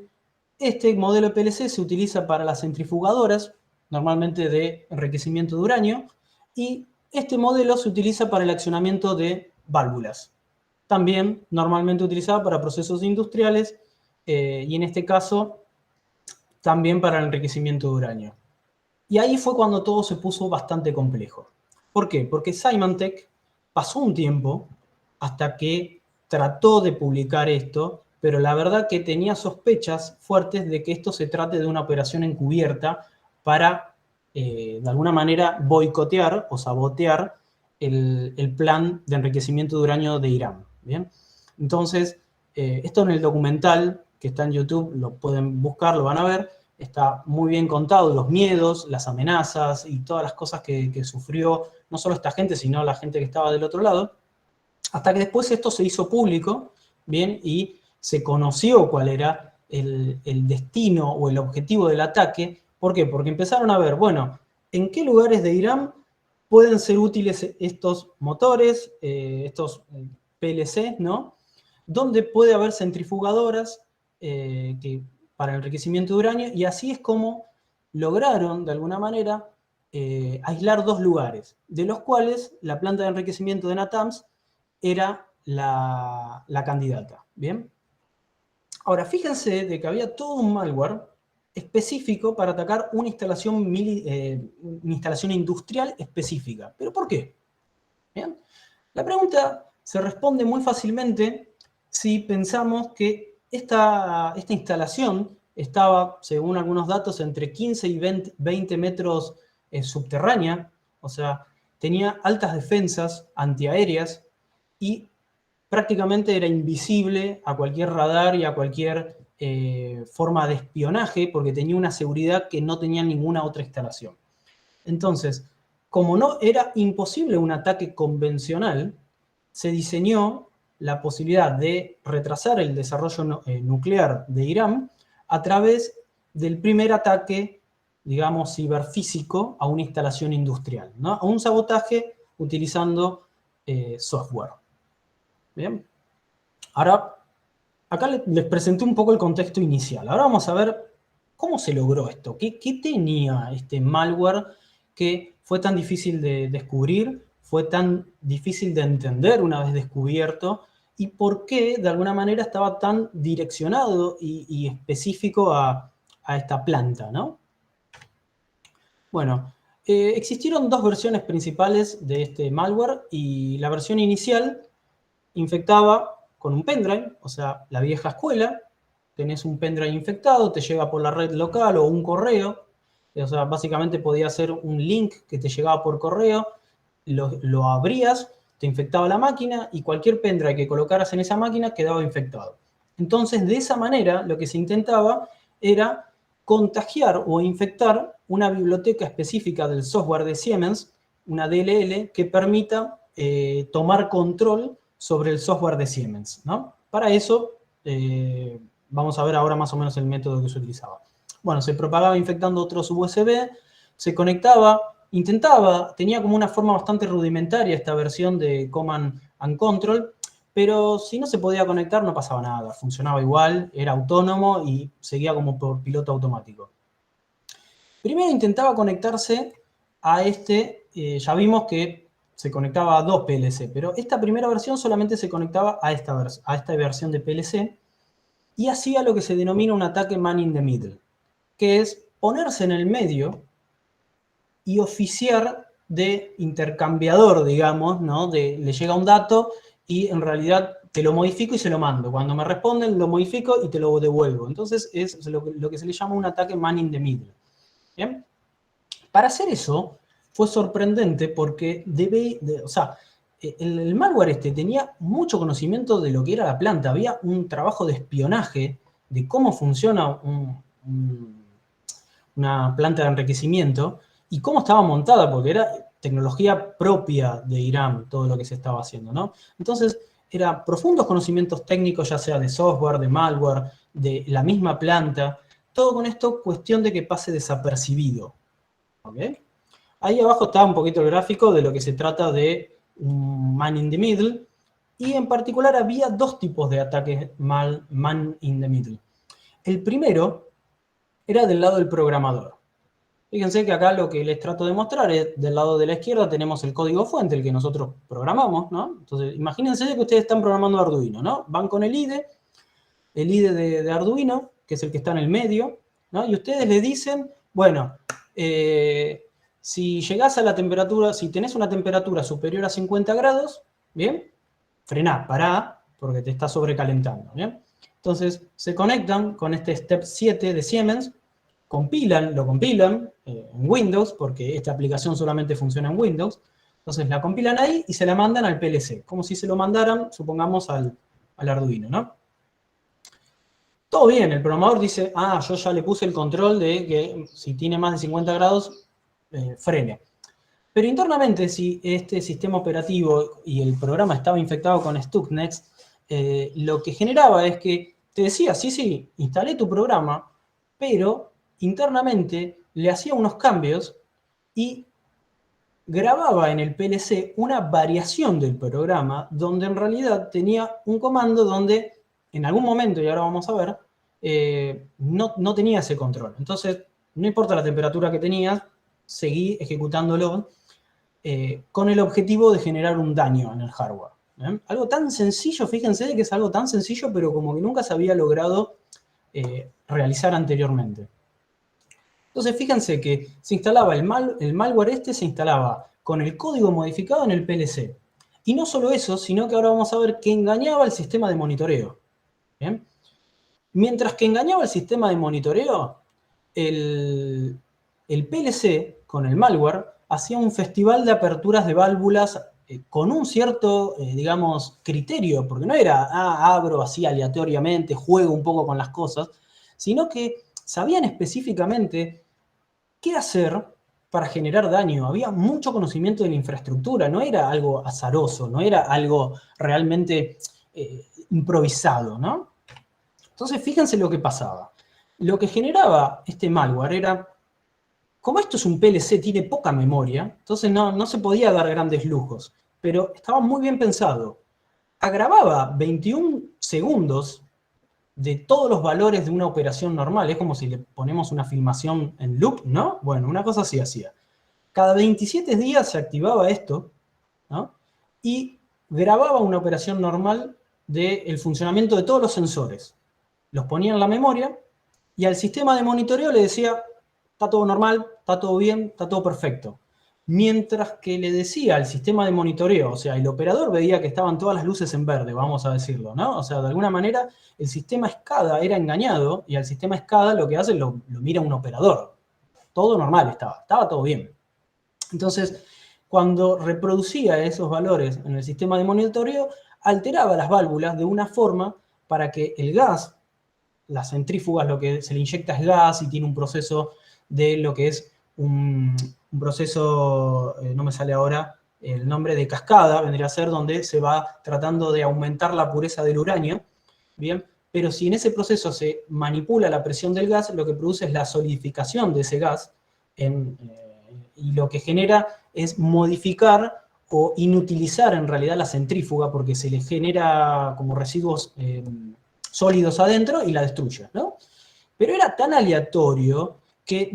este modelo de PLC se utiliza para las centrifugadoras, normalmente de enriquecimiento de uranio, y este modelo se utiliza para el accionamiento de válvulas. También normalmente utilizado para procesos industriales y en este caso también para el enriquecimiento de uranio. Y ahí fue cuando todo se puso bastante complejo. ¿Por qué? Porque Symantec pasó un tiempo hasta que trató de publicar esto, pero la verdad que tenía sospechas fuertes de que esto se trate de una operación encubierta para, de alguna manera, boicotear o sabotear el plan de enriquecimiento de uranio de Irán. ¿Bien? Entonces, esto en el documental que está en YouTube, lo pueden buscar, lo van a ver, está muy bien contado, los miedos, las amenazas y todas las cosas que sufrió no solo esta gente, sino la gente que estaba del otro lado, hasta que después esto se hizo público, ¿bien? Y se conoció cuál era el destino o el objetivo del ataque. ¿Por qué? Porque empezaron a ver, bueno, ¿en qué lugares de Irán pueden ser útiles estos motores, estos PLC, ¿no? ¿Dónde puede haber centrifugadoras para el enriquecimiento de uranio? Y así es como lograron, de alguna manera, aislar dos lugares, de los cuales la planta de enriquecimiento de Natanz era la candidata. ¿Bien? Ahora, fíjense de que había todo un malware específico para atacar una instalación industrial específica. ¿Pero por qué? ¿Bien? La pregunta se responde muy fácilmente si pensamos que esta instalación estaba, según algunos datos, entre 15 y 20 metros subterránea, o sea, tenía altas defensas antiaéreas y prácticamente era invisible a cualquier radar y a cualquier forma de espionaje, porque tenía una seguridad que no tenía ninguna otra instalación. Entonces, como no era imposible un ataque convencional, se diseñó la posibilidad de retrasar el desarrollo nuclear de Irán a través del primer ataque, digamos, ciberfísico a una instalación industrial, ¿no? A un sabotaje utilizando software. Bien. Ahora, acá les presenté un poco el contexto inicial. Ahora vamos a ver cómo se logró esto. ¿Qué tenía este malware que fue tan difícil de descubrir, fue tan difícil de entender una vez descubierto, y por qué de alguna manera estaba tan direccionado y específico a esta planta, ¿no? Bueno, existieron dos versiones principales de este malware, y la versión inicial infectaba con un pendrive, o sea, la vieja escuela. Tenés un pendrive infectado, te llega por la red local o un correo, o sea, básicamente podía ser un link que te llegaba por correo, lo abrías, te infectaba la máquina, y cualquier pendrive que colocaras en esa máquina quedaba infectado. Entonces, de esa manera, lo que se intentaba era contagiar o infectar una biblioteca específica del software de Siemens, una DLL, que permita tomar control sobre el software de Siemens, ¿no? Para eso, vamos a ver ahora más o menos el método que se utilizaba. Bueno, se propagaba infectando otros USB, se conectaba, tenía como una forma bastante rudimentaria esta versión de Command and Control, pero si no se podía conectar no pasaba nada, funcionaba igual, era autónomo y seguía como por piloto automático. Primero intentaba conectarse a ya vimos que se conectaba a dos PLC, pero esta primera versión solamente se conectaba a esta versión de PLC, y hacía lo que se denomina un ataque man in the middle, que es ponerse en el medio y oficiar de intercambiador, digamos, ¿no? Le llega un dato y en realidad te lo modifico y se lo mando. Cuando me responden, lo modifico y te lo devuelvo. Entonces es lo que se le llama un ataque man in the middle. ¿Bien? Para hacer eso fue sorprendente porque el malware tenía mucho conocimiento de lo que era la planta. Había un trabajo de espionaje de cómo funciona una planta de enriquecimiento y cómo estaba montada, porque era tecnología propia de Irán todo lo que se estaba haciendo, ¿no? Entonces, eran profundos conocimientos técnicos, ya sea de software, de malware, de la misma planta, todo con esto cuestión de que pase desapercibido. ¿Okay? Ahí abajo está un poquito el gráfico de lo que se trata de un man in the middle, y en particular había dos tipos de ataques man in the middle. El primero era del lado del programador. Fíjense que acá lo que les trato de mostrar es, del lado de la izquierda tenemos el código fuente, el que nosotros programamos, ¿no? Entonces, imagínense que ustedes están programando Arduino, ¿no? Van con el IDE de Arduino, que es el que está en el medio, ¿no? Y ustedes le dicen, bueno, si llegás a la temperatura, si tenés una temperatura superior a 50 grados, ¿bien? Frená, pará, porque te está sobrecalentando, ¿bien? Entonces, se conectan con este Step 7 de Siemens, lo compilan en Windows, porque esta aplicación solamente funciona en Windows. Entonces la compilan ahí y se la mandan al PLC, como si se lo mandaran, supongamos, al Arduino, ¿no? Todo bien, el programador dice, yo ya le puse el control de que si tiene más de 50 grados, frene. Pero internamente, si este sistema operativo y el programa estaba infectado con Stuxnet, lo que generaba es que te decía, sí, instalé tu programa, pero internamente le hacía unos cambios y grababa en el PLC una variación del programa donde en realidad tenía un comando donde en algún momento, y ahora vamos a ver, no tenía ese control. Entonces no importa la temperatura que tenías, seguí ejecutándolo con el objetivo de generar un daño en el hardware. Algo tan sencillo, fíjense que es algo tan sencillo, pero como que nunca se había logrado realizar anteriormente. Entonces, fíjense que se instalaba el malware se instalaba con el código modificado en el PLC. Y no solo eso, sino que ahora vamos a ver que engañaba el sistema de monitoreo. ¿Bien? Mientras que engañaba el sistema de monitoreo, el PLC con el malware hacía un festival de aperturas de válvulas con un cierto, digamos, criterio, porque no era, abro así aleatoriamente, juego un poco con las cosas, sino que sabían específicamente qué hacer para generar daño. Había mucho conocimiento de la infraestructura, no era algo azaroso, no era algo realmente improvisado, ¿no? Entonces, fíjense lo que pasaba. Lo que generaba este malware era, como esto es un PLC, tiene poca memoria, entonces no se podía dar grandes lujos, pero estaba muy bien pensado. Agravaba 21 segundos de todos los valores de una operación normal. Es como si le ponemos una filmación en loop, ¿no? Bueno, una cosa así hacía. Cada 27 días se activaba esto, ¿no? Y grababa una operación normal del funcionamiento de todos los sensores. Los ponía en la memoria y al sistema de monitoreo le decía, está todo normal, está todo bien, está todo perfecto. Mientras que le decía al sistema de monitoreo, o sea, el operador veía que estaban todas las luces en verde, vamos a decirlo, ¿no? O sea, de alguna manera el sistema SCADA era engañado y al sistema SCADA lo que hace lo mira un operador. Todo normal estaba todo bien. Entonces, cuando reproducía esos valores en el sistema de monitoreo, alteraba las válvulas de una forma para que el gas, las centrífugas, lo que se le inyecta es gas y tiene un proceso de lo que es un proceso, no me sale ahora el nombre, de cascada, vendría a ser donde se va tratando de aumentar la pureza del uranio, ¿bien? Pero si en ese proceso se manipula la presión del gas, lo que produce es la solidificación de ese gas y lo que genera es modificar o inutilizar en realidad la centrífuga porque se le genera como residuos sólidos adentro y la destruye, ¿no? Pero era tan aleatorio que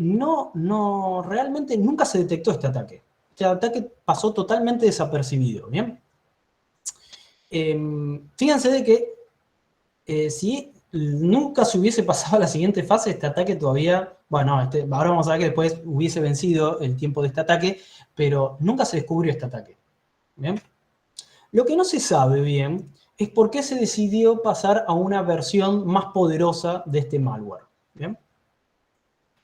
realmente nunca se detectó este ataque. Este ataque pasó totalmente desapercibido, ¿bien? Fíjense de que si nunca se hubiese pasado a la siguiente fase, este ataque todavía, bueno, ahora vamos a ver que después hubiese vencido el tiempo de este ataque, pero nunca se descubrió este ataque, ¿bien? Lo que no se sabe bien es por qué se decidió pasar a una versión más poderosa de este malware, ¿bien?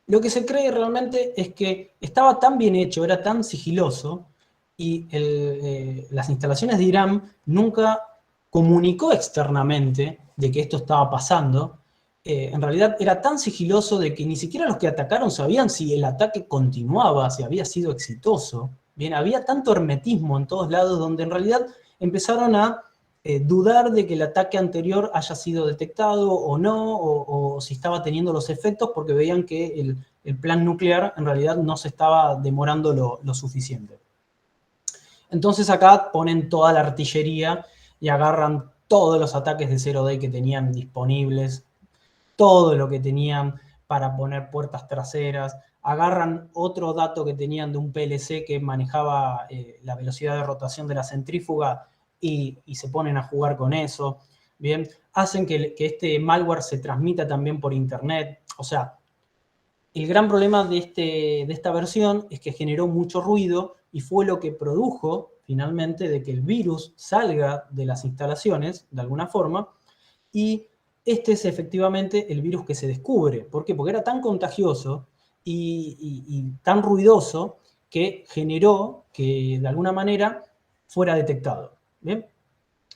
Lo que se cree realmente es que estaba tan bien hecho, era tan sigiloso, y las instalaciones de Irán nunca comunicó externamente de que esto estaba pasando. En realidad era tan sigiloso de que ni siquiera los que atacaron sabían si el ataque continuaba, si había sido exitoso. Bien, había tanto hermetismo en todos lados donde en realidad empezaron a dudar de que el ataque anterior haya sido detectado o no, o si estaba teniendo los efectos, porque veían que el plan nuclear en realidad no se estaba demorando lo suficiente. Entonces acá ponen toda la artillería y agarran todos los ataques de Zero Day que tenían disponibles, todo lo que tenían para poner puertas traseras, agarran otro dato que tenían de un PLC que manejaba la velocidad de rotación de la centrífuga y se ponen a jugar con eso, ¿bien? Hacen que este malware se transmita también por internet. O sea, el gran problema de esta versión es que generó mucho ruido y fue lo que produjo finalmente de que el virus salga de las instalaciones de alguna forma, y este es efectivamente el virus que se descubre. ¿Por qué? Porque era tan contagioso y tan ruidoso que generó que de alguna manera fuera detectado. ¿Bien?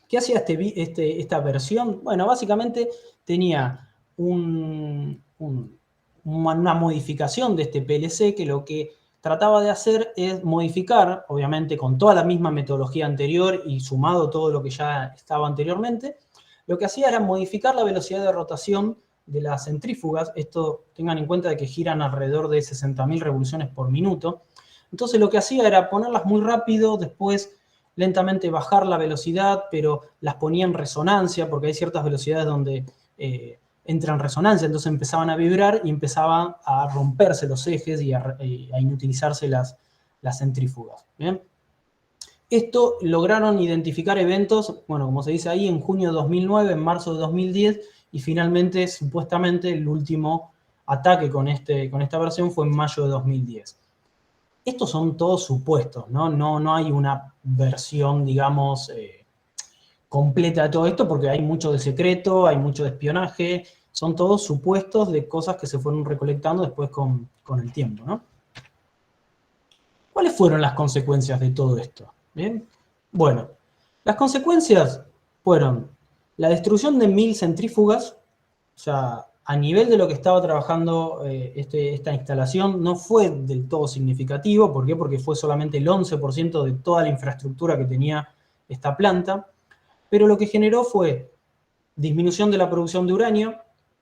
¿Qué hacía esta versión? Bueno, básicamente tenía una modificación de este PLC que lo que trataba de hacer es modificar, obviamente con toda la misma metodología anterior y sumado todo lo que ya estaba anteriormente, lo que hacía era modificar la velocidad de rotación de las centrífugas. Esto, tengan en cuenta de que giran alrededor de 60.000 revoluciones por minuto. Entonces lo que hacía era ponerlas muy rápido, después lentamente bajar la velocidad, pero las ponía en resonancia, porque hay ciertas velocidades donde entra en resonancia, entonces empezaban a vibrar y empezaban a romperse los ejes y a inutilizarse las centrífugas. ¿Bien? Esto lograron identificar eventos, bueno, como se dice ahí, en junio de 2009, en marzo de 2010, y finalmente, supuestamente, el último ataque con esta versión fue en mayo de 2010. Estos son todos supuestos, ¿no? No hay una versión, digamos, completa de todo esto, porque hay mucho de secreto, hay mucho de espionaje, son todos supuestos de cosas que se fueron recolectando después con el tiempo, ¿no? ¿Cuáles fueron las consecuencias de todo esto? ¿Bien? Bueno, las consecuencias fueron la destrucción de 1000 centrífugas, o sea, a nivel de lo que estaba trabajando esta instalación, no fue del todo significativo. ¿Por qué? Porque fue solamente el 11% de toda la infraestructura que tenía esta planta, pero lo que generó fue disminución de la producción de uranio,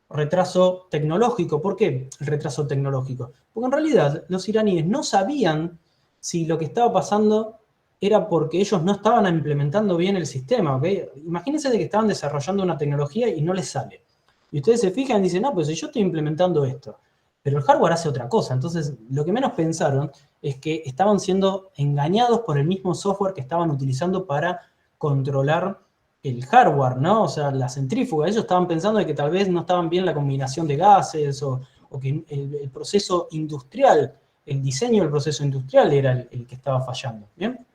retraso tecnológico. ¿Por qué el retraso tecnológico? Porque en realidad los iraníes no sabían si lo que estaba pasando era porque ellos no estaban implementando bien el sistema, ¿ok? Imagínense de que estaban desarrollando una tecnología y no les sale. Y ustedes se fijan y dicen, no, pues si yo estoy implementando esto, pero el hardware hace otra cosa. Entonces, lo que menos pensaron es que estaban siendo engañados por el mismo software que estaban utilizando para controlar el hardware, ¿no? O sea, la centrífuga. Ellos estaban pensando de que tal vez no estaban bien la combinación de gases o que el proceso industrial, el diseño del proceso industrial era el que estaba fallando, ¿bien?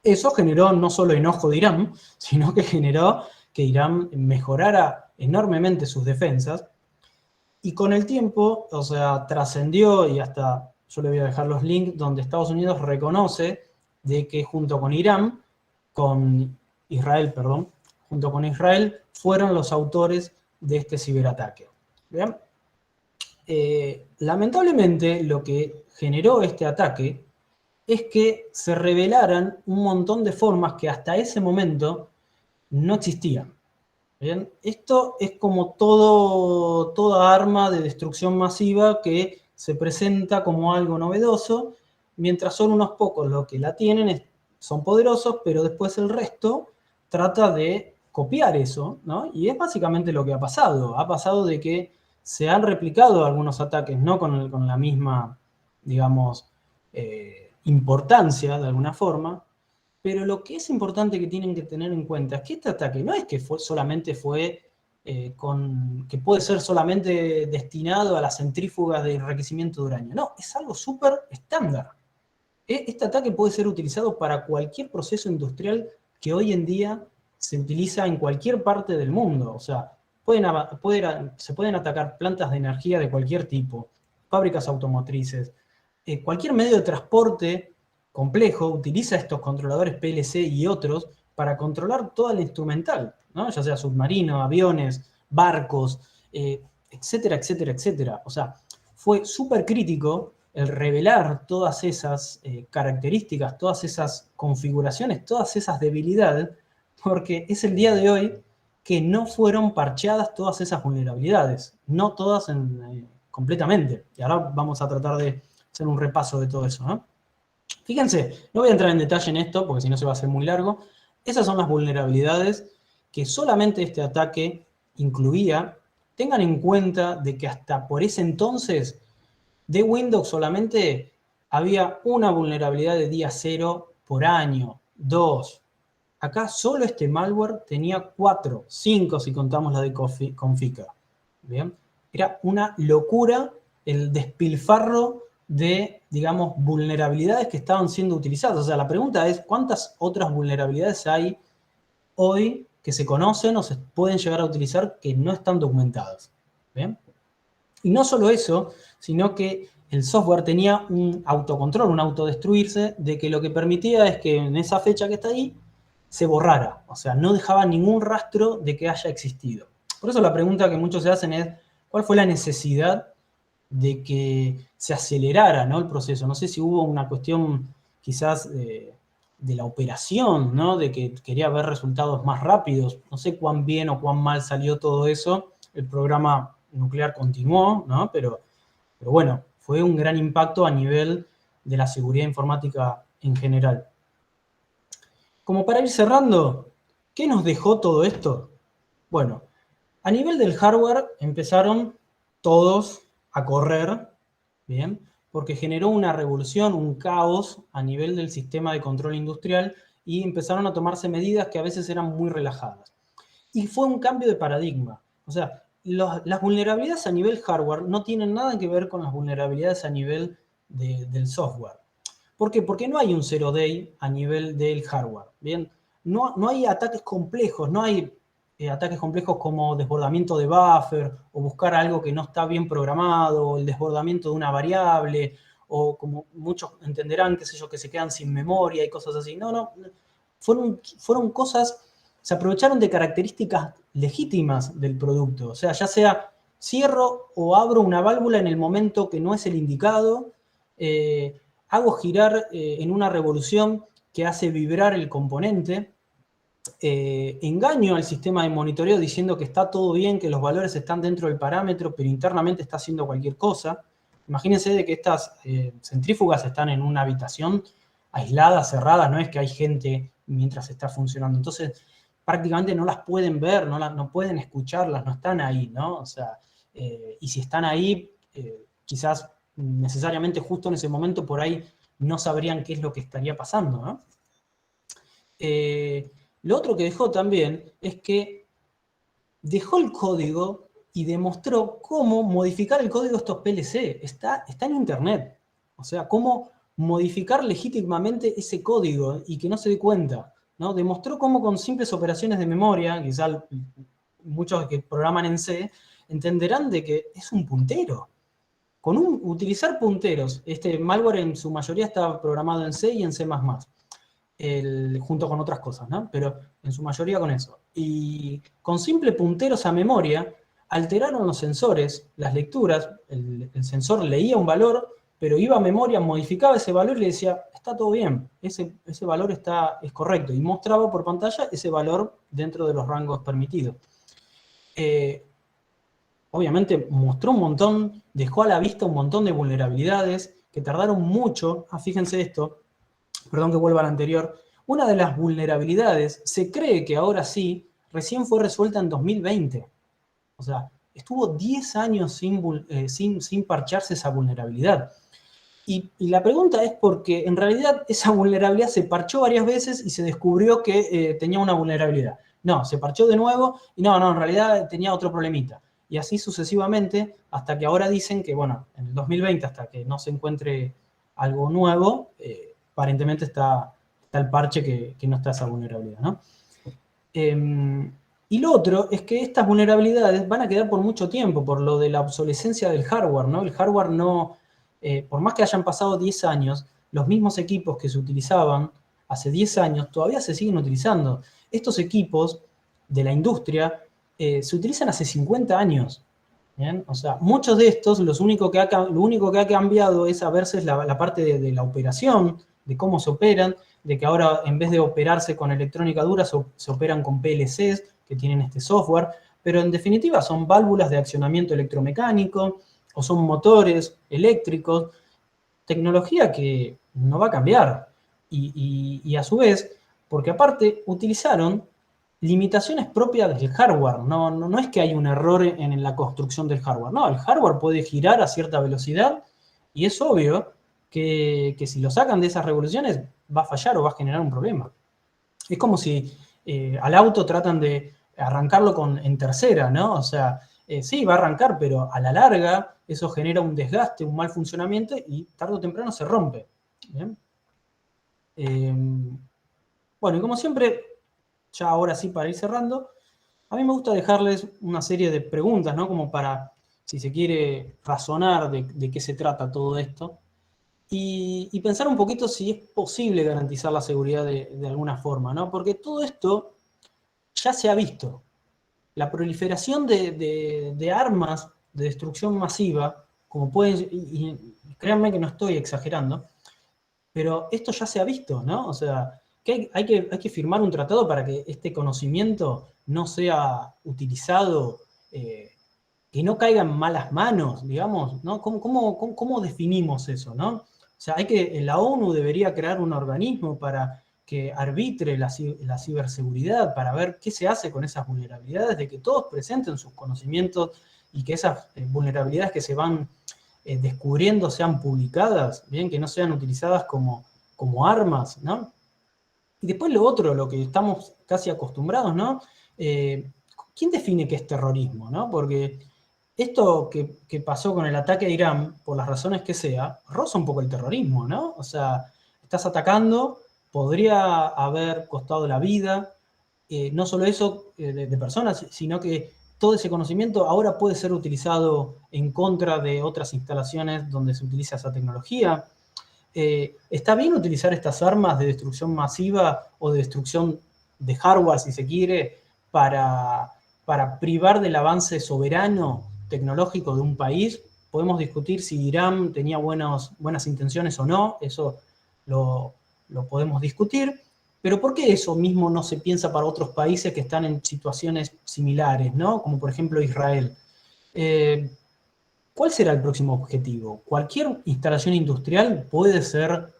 Eso generó no solo enojo de Irán, sino que generó que Irán mejorara enormemente sus defensas, y con el tiempo, o sea, trascendió, y hasta yo le voy a dejar los links, donde Estados Unidos reconoce de que junto con Israel, junto con Israel, fueron los autores de este ciberataque. ¿Bien? Lamentablemente, lo que generó este ataque es que se revelaran un montón de formas que hasta ese momento no existían. ¿Bien? Esto es como toda arma de destrucción masiva que se presenta como algo novedoso, mientras son unos pocos los que la tienen, son poderosos, pero después el resto trata de copiar eso, ¿no? Y es básicamente lo que ha pasado. Ha pasado de que se han replicado algunos ataques, no con la misma, digamos, importancia de alguna forma, pero lo que es importante que tienen que tener en cuenta es que este ataque no es que solamente fue que puede ser solamente destinado a las centrífugas de enriquecimiento de uranio. No, es algo súper estándar. Este ataque puede ser utilizado para cualquier proceso industrial que hoy en día se utiliza en cualquier parte del mundo. O sea, se pueden atacar plantas de energía de cualquier tipo, fábricas automotrices, cualquier medio de transporte complejo utiliza estos controladores PLC y otros para controlar toda la instrumental, ¿no? Ya sea submarinos, aviones, barcos, etcétera, etcétera, etcétera. O sea, fue súper crítico el revelar todas esas características, todas esas configuraciones, todas esas debilidades, porque es el día de hoy que no fueron parcheadas todas esas vulnerabilidades, no todas completamente. Y ahora vamos a tratar de hacer un repaso de todo eso, ¿no? Fíjense, no voy a entrar en detalle en esto, porque si no se va a hacer muy largo. Esas son las vulnerabilidades que solamente este ataque incluía. Tengan en cuenta de que hasta por ese entonces, de Windows solamente había una vulnerabilidad de día 0 por año, 2. Acá solo este malware tenía 4, 5 si contamos la de Conficker. ¿Bien? Era una locura el despilfarro de, digamos, vulnerabilidades que estaban siendo utilizadas. O sea, la pregunta es, ¿cuántas otras vulnerabilidades hay hoy que se conocen o se pueden llegar a utilizar que no están documentadas? ¿Bien? Y no solo eso, sino que el software tenía un autocontrol, un autodestruirse, de que lo que permitía es que en esa fecha que está ahí, se borrara. O sea, no dejaba ningún rastro de que haya existido. Por eso la pregunta que muchos se hacen es, ¿cuál fue la necesidad de que se acelerara, ¿no?, el proceso? No sé si hubo una cuestión quizás de la operación, ¿no?, de que quería ver resultados más rápidos. No sé cuán bien o cuán mal salió todo eso. El programa nuclear continuó, ¿no? Pero bueno, fue un gran impacto a nivel de la seguridad informática en general. Como para ir cerrando, ¿qué nos dejó todo esto? Bueno, A nivel del hardware empezaron todos a correr, ¿bien? Porque generó una revolución, un caos a nivel del sistema de control industrial y empezaron a tomarse medidas que a veces eran muy relajadas. Y fue un cambio de paradigma. O sea, las vulnerabilidades a nivel hardware no tienen nada que ver con las vulnerabilidades a nivel del software. ¿Por qué? Porque no hay un zero day a nivel del hardware. ¿Bien? No hay ataques complejos, no hay ataques complejos como desbordamiento de buffer o buscar algo que no está bien programado, o el desbordamiento de una variable, o como muchos entenderán, qué sé yo, que se quedan sin memoria y cosas así. No. Fueron cosas, se aprovecharon de características legítimas del producto. O sea, ya sea cierro o abro una válvula en el momento que no es el indicado, hago girar en una revolución que hace vibrar el componente, engaño al sistema de monitoreo diciendo que está todo bien, que los valores están dentro del parámetro, pero internamente está haciendo cualquier cosa. Imagínense de que estas centrífugas están en una habitación aislada, cerrada, no es que hay gente mientras está funcionando. Entonces, prácticamente no las pueden ver, no pueden escucharlas, no están ahí, ¿no? O sea, y si están ahí, quizás necesariamente justo en ese momento por ahí no sabrían qué es lo que estaría pasando, ¿no? Lo otro que dejó también es que dejó el código y demostró cómo modificar el código de estos PLC. Está en internet. O sea, cómo modificar legítimamente ese código y que no se dé cuenta, ¿no? Demostró cómo con simples operaciones de memoria, quizás muchos que programan en C, entenderán de que es un puntero. Utilizar punteros, este malware en su mayoría estaba programado en C y en C++. Junto con otras cosas, ¿no? Pero en su mayoría con eso. Y con simple punteros a memoria, alteraron los sensores, las lecturas, el sensor leía un valor, pero iba a memoria, modificaba ese valor y le decía, está todo bien, ese valor es correcto, y mostraba por pantalla ese valor dentro de los rangos permitidos. Obviamente mostró un montón, dejó a la vista un montón de vulnerabilidades que tardaron mucho. Fíjense esto, perdón que vuelva al anterior, una de las vulnerabilidades, se cree que ahora sí, recién fue resuelta en 2020. O sea, estuvo 10 años sin parcharse esa vulnerabilidad. Y la pregunta es porque en realidad esa vulnerabilidad se parchó varias veces y se descubrió que tenía una vulnerabilidad. No, se parchó de nuevo y no, en realidad tenía otro problemita. Y así sucesivamente, hasta que ahora dicen que, bueno, en el 2020, hasta que no se encuentre algo nuevo, aparentemente está el parche que no está esa vulnerabilidad, ¿no? Y lo otro es que estas vulnerabilidades van a quedar por mucho tiempo, por lo de la obsolescencia del hardware, ¿no? El hardware no, por más que hayan pasado 10 años, los mismos equipos que se utilizaban hace 10 años todavía se siguen utilizando. Estos equipos de la industria se utilizan hace 50 años. ¿Bien? O sea, muchos de estos, lo único que ha cambiado es a veces la parte de la operación, de cómo se operan, de que ahora en vez de operarse con electrónica dura, se operan con PLCs que tienen este software, pero en definitiva son válvulas de accionamiento electromecánico o son motores eléctricos, tecnología que no va a cambiar. Y a su vez, porque aparte utilizaron limitaciones propias del hardware. No es que hay un error en la construcción del hardware. No, el hardware puede girar a cierta velocidad y es obvio que si lo sacan de esas revoluciones va a fallar o va a generar un problema. Es como si al auto tratan de arrancarlo en tercera, ¿no? O sea, sí, va a arrancar, pero a la larga eso genera un desgaste, un mal funcionamiento y tarde o temprano se rompe. ¿Bien? Bueno, y como siempre, ya ahora sí para ir cerrando, a mí me gusta dejarles una serie de preguntas, ¿no? Como para, si se quiere, razonar de qué se trata todo esto. Y pensar un poquito si es posible garantizar la seguridad de alguna forma, ¿no? Porque todo esto ya se ha visto. La proliferación de armas de destrucción masiva, como pueden, y créanme que no estoy exagerando, pero esto ya se ha visto, ¿no? O sea, que hay que firmar un tratado para que este conocimiento no sea utilizado, que no caiga en malas manos, digamos, ¿no? ¿Cómo definimos eso, no? O sea, la ONU debería crear un organismo para que arbitre la ciberseguridad para ver qué se hace con esas vulnerabilidades, de que todos presenten sus conocimientos y que esas vulnerabilidades que se van descubriendo sean publicadas, bien, que no sean utilizadas como armas, ¿no? Y después lo otro, lo que estamos casi acostumbrados, ¿no? ¿Quién define qué es terrorismo, no? Porque esto que pasó con el ataque a Irán, por las razones que sea, roza un poco el terrorismo, ¿no? O sea, estás atacando, podría haber costado la vida, no solo eso de personas, sino que todo ese conocimiento ahora puede ser utilizado en contra de otras instalaciones donde se utiliza esa tecnología. ¿Está bien utilizar estas armas de destrucción masiva o de destrucción de hardware, si se quiere, para privar del avance soberano tecnológico de un país? Podemos discutir si Irán tenía buenas intenciones o no, eso lo podemos discutir, pero ¿por qué eso mismo no se piensa para otros países que están en situaciones similares, ¿no? Como por ejemplo Israel? ¿Cuál será el próximo objetivo? ¿Cualquier instalación industrial puede ser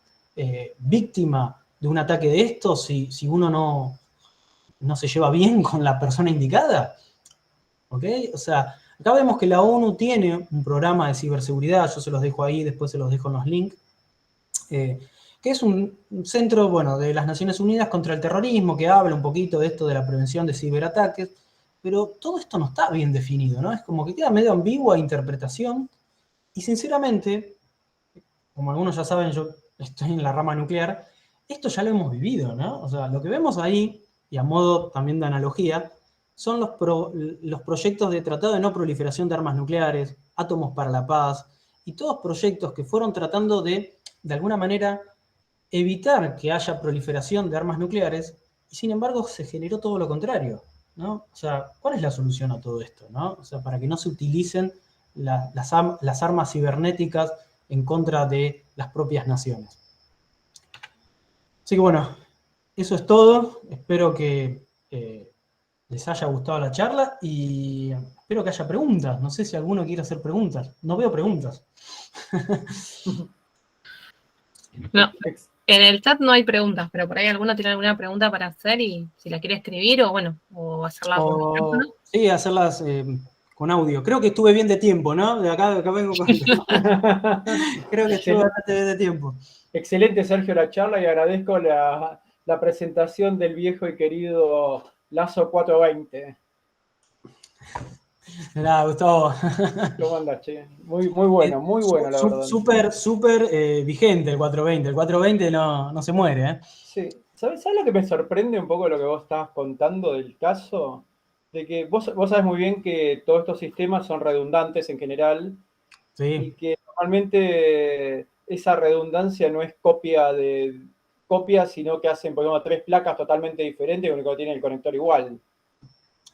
víctima de un ataque de estos si uno no se lleva bien con la persona indicada? ¿Ok? O sea, acá vemos que la ONU tiene un programa de ciberseguridad, yo se los dejo ahí, después se los dejo en los links, que es un centro, bueno, de las Naciones Unidas contra el terrorismo, que habla un poquito de esto de la prevención de ciberataques, pero todo esto no está bien definido, ¿no? Es como que queda medio ambigua interpretación, y sinceramente, como algunos ya saben, yo estoy en la rama nuclear, esto ya lo hemos vivido, ¿no? O sea, lo que vemos ahí, y a modo también de analogía, son los proyectos de Tratado de No Proliferación de Armas Nucleares, Átomos para la Paz, y todos proyectos que fueron tratando de alguna manera, evitar que haya proliferación de armas nucleares, y sin embargo se generó todo lo contrario, ¿no? O sea, ¿cuál es la solución a todo esto, no? O sea, para que no se utilicen las armas cibernéticas en contra de las propias naciones. Así que bueno, eso es todo. Espero que les haya gustado la charla y espero que haya preguntas. No sé si alguno quiere hacer preguntas. No veo preguntas. No, en el chat no hay preguntas, pero por ahí alguno tiene alguna pregunta para hacer y si la quiere escribir o bueno, o hacerla por micrófono. Sí, hacerlas con audio. Creo que estuve bien de tiempo, ¿no? De acá vengo con... Creo que estuve bastante bien de tiempo. Excelente, Sergio, la charla y agradezco la presentación del viejo y querido Lazo 420. Mirá, Gustavo. ¿Cómo andas, che? Muy bueno, muy bueno, la verdad. Súper vigente el 420. El 420 no se muere, ¿eh? Sí. ¿Sabes lo que me sorprende un poco de lo que vos estabas contando del caso? De que vos sabés muy bien que todos estos sistemas son redundantes en general. Sí. Y que normalmente esa redundancia no es copia, sino que hacen, por ejemplo, 3 placas totalmente diferentes, con el que tiene el conector igual,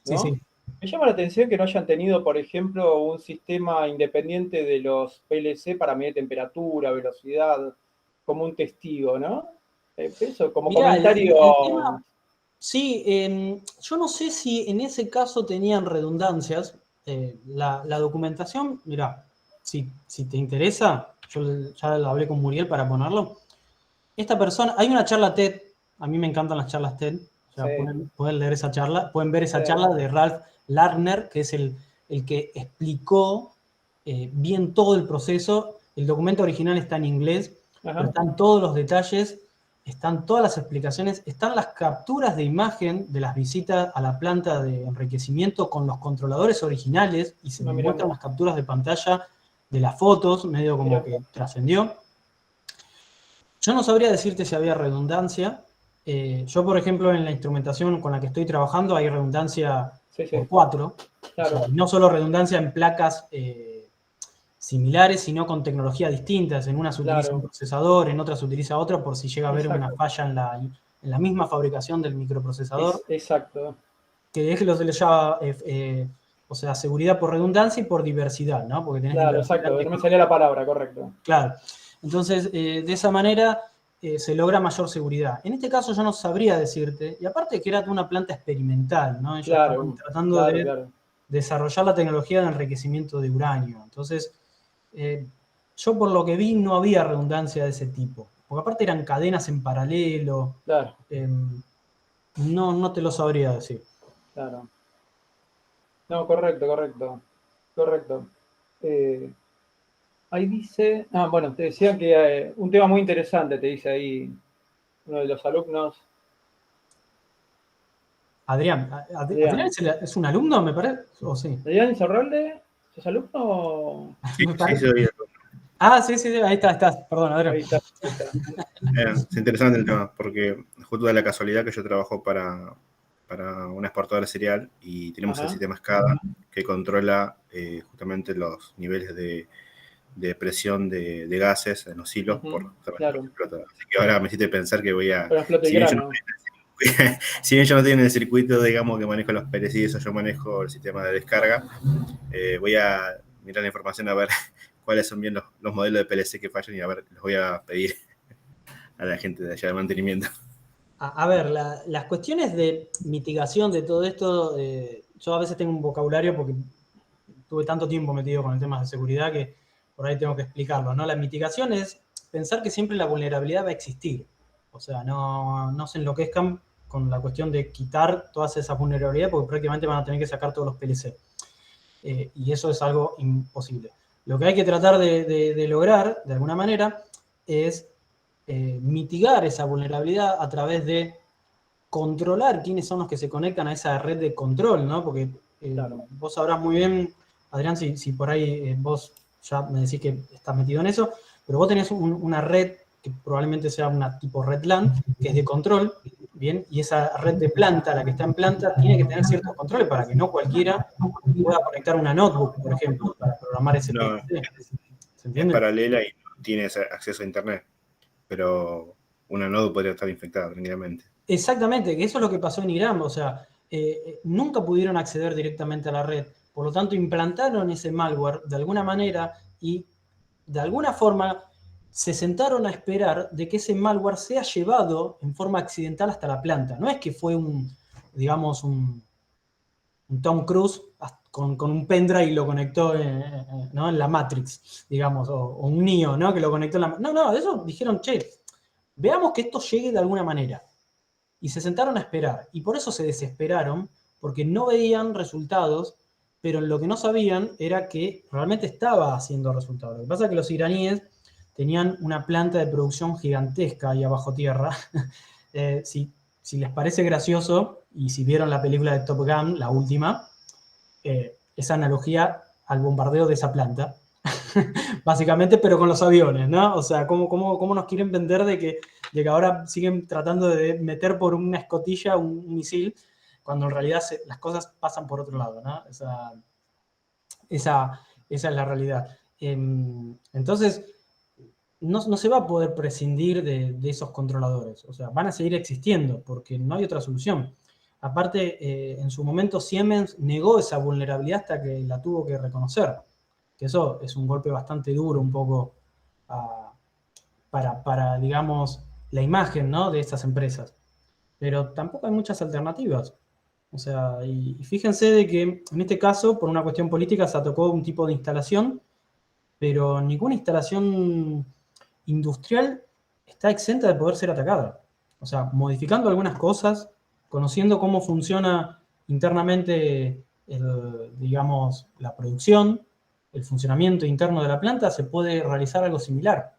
¿no? Sí. Me llama la atención que no hayan tenido, por ejemplo, un sistema independiente de los PLC para medir temperatura, velocidad, como un testigo, ¿no? Eso, como Mirá, comentario. el tema, sí, yo no sé si en ese caso tenían redundancias. La documentación, mirá, si te interesa, yo ya lo hablé con Muriel para ponerlo. Esta persona, hay una charla TED, a mí me encantan las charlas TED, o sea, Sí. pueden leer esa charla, pueden ver esa charla de Ralph Lardner, que es el que explicó bien todo el proceso. El documento original está en inglés, pero están todos los detalles, están todas las explicaciones, están las capturas de imagen de las visitas a la planta de enriquecimiento con los controladores originales, y se muestran las capturas de pantalla de las fotos, medio como que trascendió. Yo no sabría decirte si había redundancia. Yo, por ejemplo, en la instrumentación con la que estoy trabajando hay redundancia por 4. Claro. O sea, no solo redundancia en placas similares, sino con tecnologías distintas. En una se utiliza un procesador, en otra se utiliza otro, por si llega a haber una falla en la misma fabricación del microprocesador. Exacto. Que es lo que se le llama o sea, seguridad por redundancia y por diversidad, ¿no? Porque tenés diversidad. Exacto, no me salía la palabra, correcto. Claro. Entonces, de esa manera se logra mayor seguridad. En este caso yo no sabría decirte, y aparte que era una planta experimental, ¿no? Ellos estaban tratando de desarrollar la tecnología de enriquecimiento de uranio. Entonces, yo por lo que vi no había redundancia de ese tipo. porque aparte eran cadenas en paralelo. Claro, No te lo sabría decir. claro. No, correcto. Ahí dice, bueno, te decía que un tema muy interesante, te dice ahí uno de los alumnos. Adrián. ¿Adrián es un alumno, me parece? ¿O sí? ¿Adrián Izarralde? ¿Sos alumno? Sí, Me sí, parece. soy. Sí, ahí estás. Perdón, Adrián. Ahí está. Es interesante el tema, porque justo da la casualidad que yo trabajo para una exportadora cereal y tenemos el sistema SCADA que controla justamente los niveles de presión de gases en los hilos por claro. Así que ahora me hiciste pensar que voy a... Si bien yo no estoy en el circuito, digamos, que manejo los PLC y eso, yo manejo el sistema de descarga, voy a mirar la información a ver cuáles son bien los modelos de PLC que fallan y a ver, los voy a pedir a la gente de allá de mantenimiento. A ver, las cuestiones de mitigación de todo esto, yo a veces tengo un vocabulario porque tuve tanto tiempo metido con el tema de seguridad que por ahí tengo que explicarlo, ¿no? La mitigación es pensar que siempre la vulnerabilidad va a existir. O sea, no se enloquezcan con la cuestión de quitar todas esas vulnerabilidades porque prácticamente van a tener que sacar todos los PLC. Y eso es algo imposible. Lo que hay que tratar de lograr, de alguna manera, es mitigar esa vulnerabilidad a través de controlar quiénes son los que se conectan a esa red de control, ¿no? Porque claro, vos sabrás muy bien, Adrián, si por ahí vos ya me decís que estás metido en eso, pero vos tenés una red que probablemente sea una tipo red LAN, que es de control, ¿bien? Y esa red de planta, la que está en planta, tiene que tener ciertos controles para que no cualquiera pueda conectar una notebook, por ejemplo, para programar ese PLC. ¿Se entiende? Es paralela y no tiene acceso a internet, pero una notebook podría estar infectada tranquilamente. Exactamente, que eso es lo que pasó en Irán, o sea, nunca pudieron acceder directamente a la red, por lo tanto implantaron ese malware de alguna manera y de alguna forma se sentaron a esperar de que ese malware sea llevado en forma accidental hasta la planta. No es que fue un Tom Cruise con un pendrive y lo conectó ¿no? en la Matrix, digamos, o un Neo, ¿no? Que lo conectó en la... No, de eso dijeron, che, veamos que esto llegue de alguna manera. Y se sentaron a esperar. Y por eso se desesperaron, porque no veían resultados, pero lo que no sabían era que realmente estaba haciendo resultados. Lo que pasa es que los iraníes tenían una planta de producción gigantesca ahí abajo tierra. Si les parece gracioso, y si vieron la película de Top Gun, la última, esa analogía al bombardeo de esa planta, básicamente, pero con los aviones, ¿no? O sea, ¿cómo nos quieren vender de que ahora siguen tratando de meter por una escotilla un misil, cuando en realidad las cosas pasan por otro lado, ¿no? Esa es la realidad. Entonces, no se va a poder prescindir de esos controladores. O sea, van a seguir existiendo porque no hay otra solución. Aparte, en su momento Siemens negó esa vulnerabilidad hasta que la tuvo que reconocer. Que eso es un golpe bastante duro un poco para digamos, la imagen, ¿no? de estas empresas. Pero tampoco hay muchas alternativas. O sea, y fíjense de que en este caso, por una cuestión política, se atacó un tipo de instalación, pero ninguna instalación industrial está exenta de poder ser atacada. O sea, modificando algunas cosas, conociendo cómo funciona internamente, digamos, la producción, el funcionamiento interno de la planta, se puede realizar algo similar.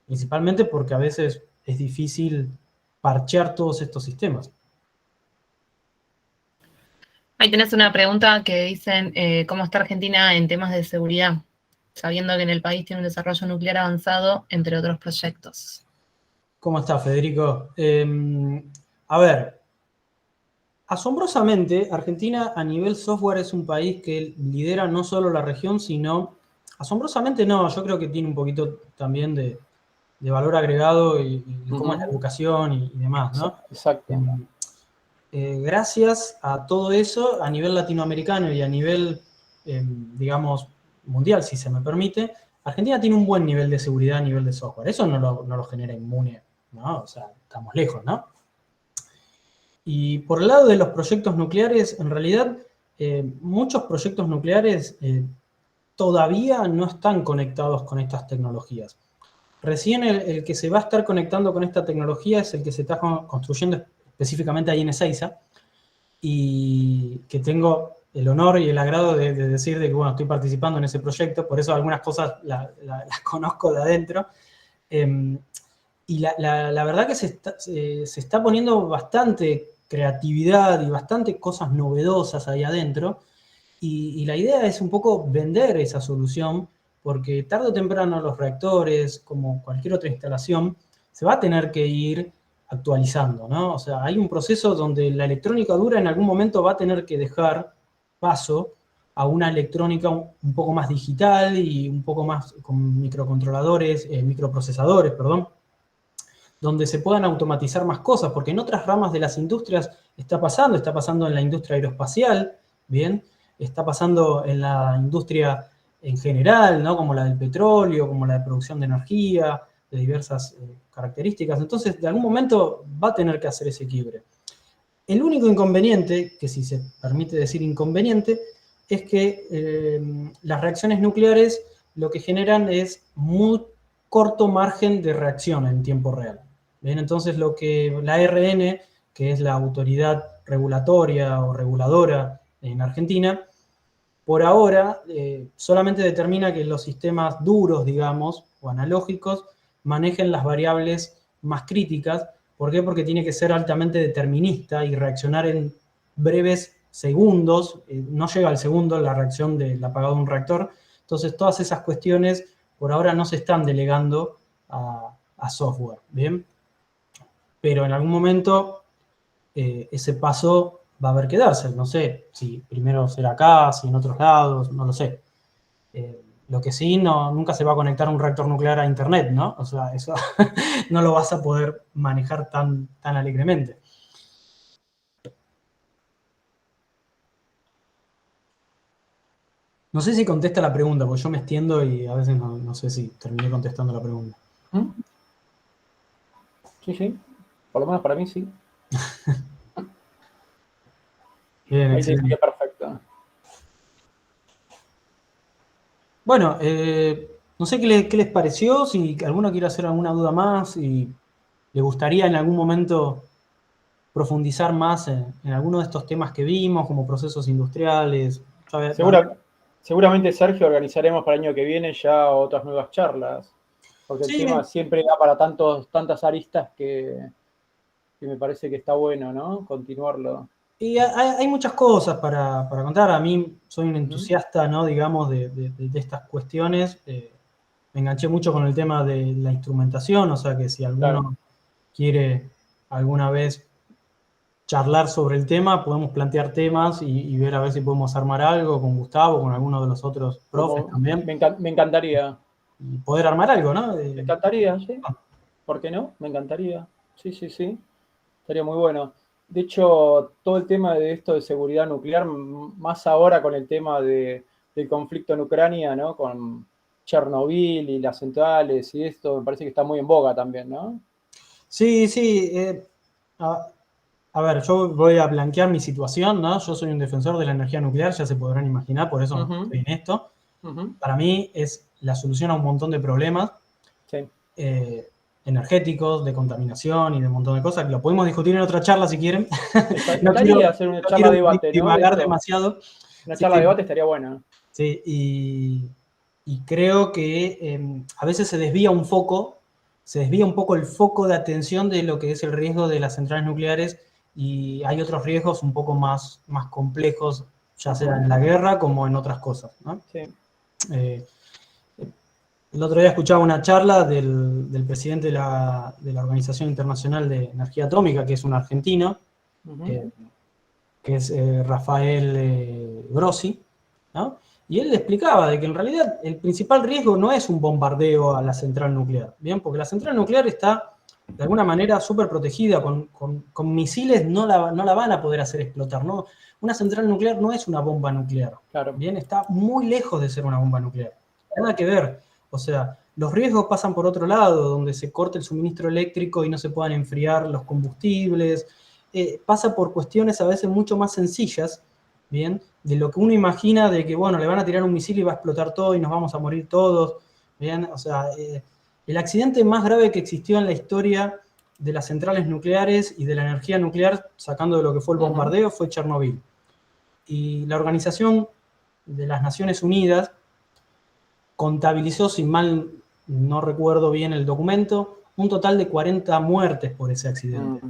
Principalmente porque a veces es difícil parchear todos estos sistemas. Ahí tenés una pregunta que dicen, ¿cómo está Argentina en temas de seguridad? Sabiendo que en el país tiene un desarrollo nuclear avanzado, entre otros proyectos. ¿Cómo está, Federico? A ver, asombrosamente, Argentina a nivel software es un país que lidera no solo la región, sino, asombrosamente no, yo creo que tiene un poquito también de valor agregado y cómo es la educación y demás, ¿no? Exacto. Gracias a todo eso, a nivel latinoamericano y a nivel, digamos, mundial, si se me permite, Argentina tiene un buen nivel de seguridad a nivel de software. Eso no lo genera inmune, ¿no? O sea, estamos lejos, ¿no? Y por el lado de los proyectos nucleares, en realidad, muchos proyectos nucleares todavía no están conectados con estas tecnologías. Recién el que se va a estar conectando con esta tecnología es el que se está construyendo específicamente ahí en Ezeiza, y que tengo el honor y el agrado de decir de que, bueno, estoy participando en ese proyecto, por eso algunas cosas las conozco de adentro. Y la verdad que se está poniendo bastante creatividad y bastante cosas novedosas ahí adentro, y la idea es un poco vender esa solución, porque tarde o temprano los reactores, como cualquier otra instalación, se va a tener que ir actualizando, ¿no? O sea, hay un proceso donde la electrónica dura en algún momento va a tener que dejar paso a una electrónica un poco más digital y un poco más con microcontroladores, microprocesadores, perdón, donde se puedan automatizar más cosas, porque en otras ramas de las industrias está pasando en la industria aeroespacial, ¿bien? Está pasando en la industria en general, ¿no? Como la del petróleo, como la de producción de energía, de diversas características. Entonces, de algún momento va a tener que hacer ese quiebre. El único inconveniente, que si se permite decir inconveniente, es que las reacciones nucleares lo que generan es muy corto margen de reacción en tiempo real. ¿Bien? Entonces, lo que la ARN, que es la autoridad regulatoria o reguladora en Argentina, por ahora solamente determina que los sistemas duros, digamos, o analógicos, manejen las variables más críticas. ¿Por qué? Porque tiene que ser altamente determinista y reaccionar en breves segundos. No llega al segundo la reacción del apagado de un reactor. Entonces, todas esas cuestiones por ahora no se están delegando a software, ¿bien? Pero en algún momento ese paso va a haber que darse. No sé si primero será acá, si en otros lados, no lo sé. Lo que sí, nunca se va a conectar un reactor nuclear a internet, ¿no? O sea, eso no lo vas a poder manejar tan alegremente. No sé si contesta la pregunta, porque yo me extiendo y a veces no sé si terminé contestando la pregunta. Sí. Por lo menos para mí sí. Bien, ahí excelente. te perfecto. Bueno, no sé qué les pareció, si alguno quiere hacer alguna duda más y le gustaría en algún momento profundizar más en alguno de estos temas que vimos, como procesos industriales. Seguramente, Sergio, organizaremos para el año que viene ya otras nuevas charlas, porque el tema siempre da para tantas aristas que me parece que está bueno, ¿no? Continuarlo. Y hay muchas cosas para contar. A mí soy un entusiasta, ¿no? Digamos, de estas cuestiones. Me enganché mucho con el tema de la instrumentación, o sea que si alguno quiere alguna vez charlar sobre el tema, podemos plantear temas y ver a ver si podemos armar algo con Gustavo, con alguno de los otros profes también. Me encantaría. Y poder armar algo, ¿no? Me encantaría, sí. ¿Por qué no? Me encantaría. Sí. Estaría muy bueno. De hecho, todo el tema de esto de seguridad nuclear, más ahora con el tema del conflicto en Ucrania, ¿no? Con Chernobyl y las centrales y esto, me parece que está muy en boga también, ¿no? Sí. A ver, yo voy a blanquear mi situación, ¿no? Yo soy un defensor de la energía nuclear, ya se podrán imaginar, por eso estoy en esto. Para mí es la solución a un montón de problemas energéticos, de contaminación y de un montón de cosas, que lo podemos discutir en otra charla si quieren. No quiero hacer una charla de debate, ¿no? Divagar demasiado. Una charla de debate estaría buena. Sí, y creo que a veces se desvía un poco el foco de atención de lo que es el riesgo de las centrales nucleares, y hay otros riesgos un poco más complejos, ya sea en la guerra como en otras cosas, ¿no? Sí. El otro día escuchaba una charla del presidente de la Organización Internacional de Energía Atómica, que es un argentino, que es Rafael Grossi, ¿no? Y él le explicaba de que en realidad el principal riesgo no es un bombardeo a la central nuclear, ¿bien? Porque la central nuclear está de alguna manera súper protegida, con misiles no la van a poder hacer explotar, ¿no? Una central nuclear no es una bomba nuclear, claro. ¿bien? Está muy lejos de ser una bomba nuclear, nada que ver. O sea, los riesgos pasan por otro lado, donde se corte el suministro eléctrico y no se puedan enfriar los combustibles. Pasa por cuestiones a veces mucho más sencillas, ¿bien? De lo que uno imagina de que, bueno, le van a tirar un misil y va a explotar todo y nos vamos a morir todos, ¿bien? O sea, El accidente más grave que existió en la historia de las centrales nucleares y de la energía nuclear, sacando de lo que fue el bombardeo, fue Chernobyl. Y la Organización de las Naciones Unidas contabilizó, si mal no recuerdo bien el documento, un total de 40 muertes por ese accidente.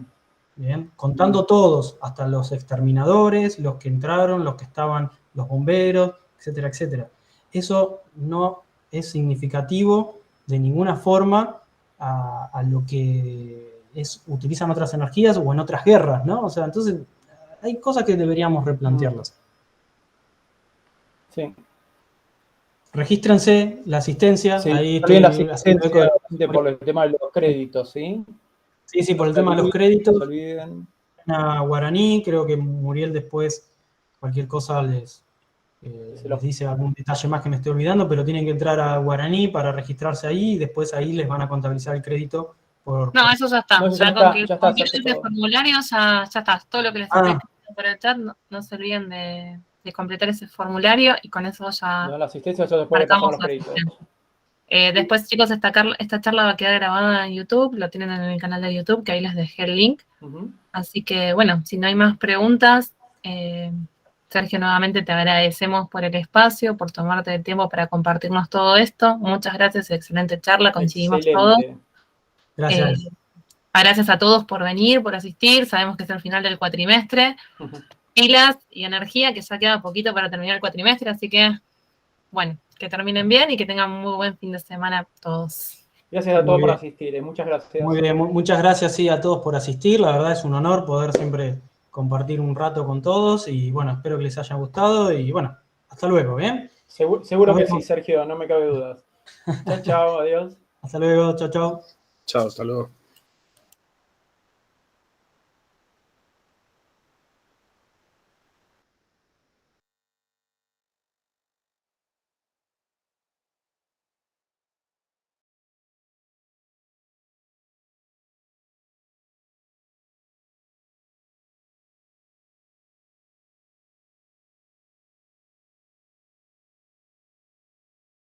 Bien, contando todos, hasta los exterminadores, los que entraron, los que estaban, los bomberos, etcétera, etcétera. Eso no es significativo de ninguna forma a lo que utilizan otras energías o en otras guerras, ¿no? O sea, entonces hay cosas que deberíamos replantearlas. Sí. Regístrense la asistencia. Sí, ahí estoy en la haciendo asistencia eco por el tema de los créditos, ¿sí? Sí, por el No tema de los se créditos. olviden. A Guaraní, creo que Muriel después, cualquier cosa les dice algún detalle más que me estoy olvidando, pero tienen que entrar a Guaraní para registrarse ahí y después ahí les van a contabilizar el crédito. No, eso ya está. No, eso Ya ya con está, que ya está, completen ese formulario ya está. Todo lo que les estoy escribiendo por el chat, no se olviden de completar ese formulario y con eso ya no, la asistencia ya después le pasamos los créditos. Después, chicos, esta charla va a quedar grabada en YouTube, lo tienen en el canal de YouTube, que ahí les dejé el link. Así que, bueno, si no hay más preguntas, Sergio, nuevamente te agradecemos por el espacio, por tomarte el tiempo para compartirnos todo esto. Muchas gracias, excelente charla, coincidimos todos. Gracias. Gracias a todos por venir, por asistir. Sabemos que es el final del cuatrimestre. Pilas y energía, que ya queda poquito para terminar el cuatrimestre, así que, bueno, que terminen bien y que tengan muy buen fin de semana todos. Gracias a todos por asistir, muchas gracias. Muy bien, muchas gracias sí, a todos por asistir. La verdad es un honor poder siempre compartir un rato con todos y bueno, espero que les haya gustado y bueno, hasta luego, ¿bien? Seguro que sí, Sergio, no me cabe dudas. Chao, chao, adiós. Hasta luego, chao, chao. Chao, hasta luego.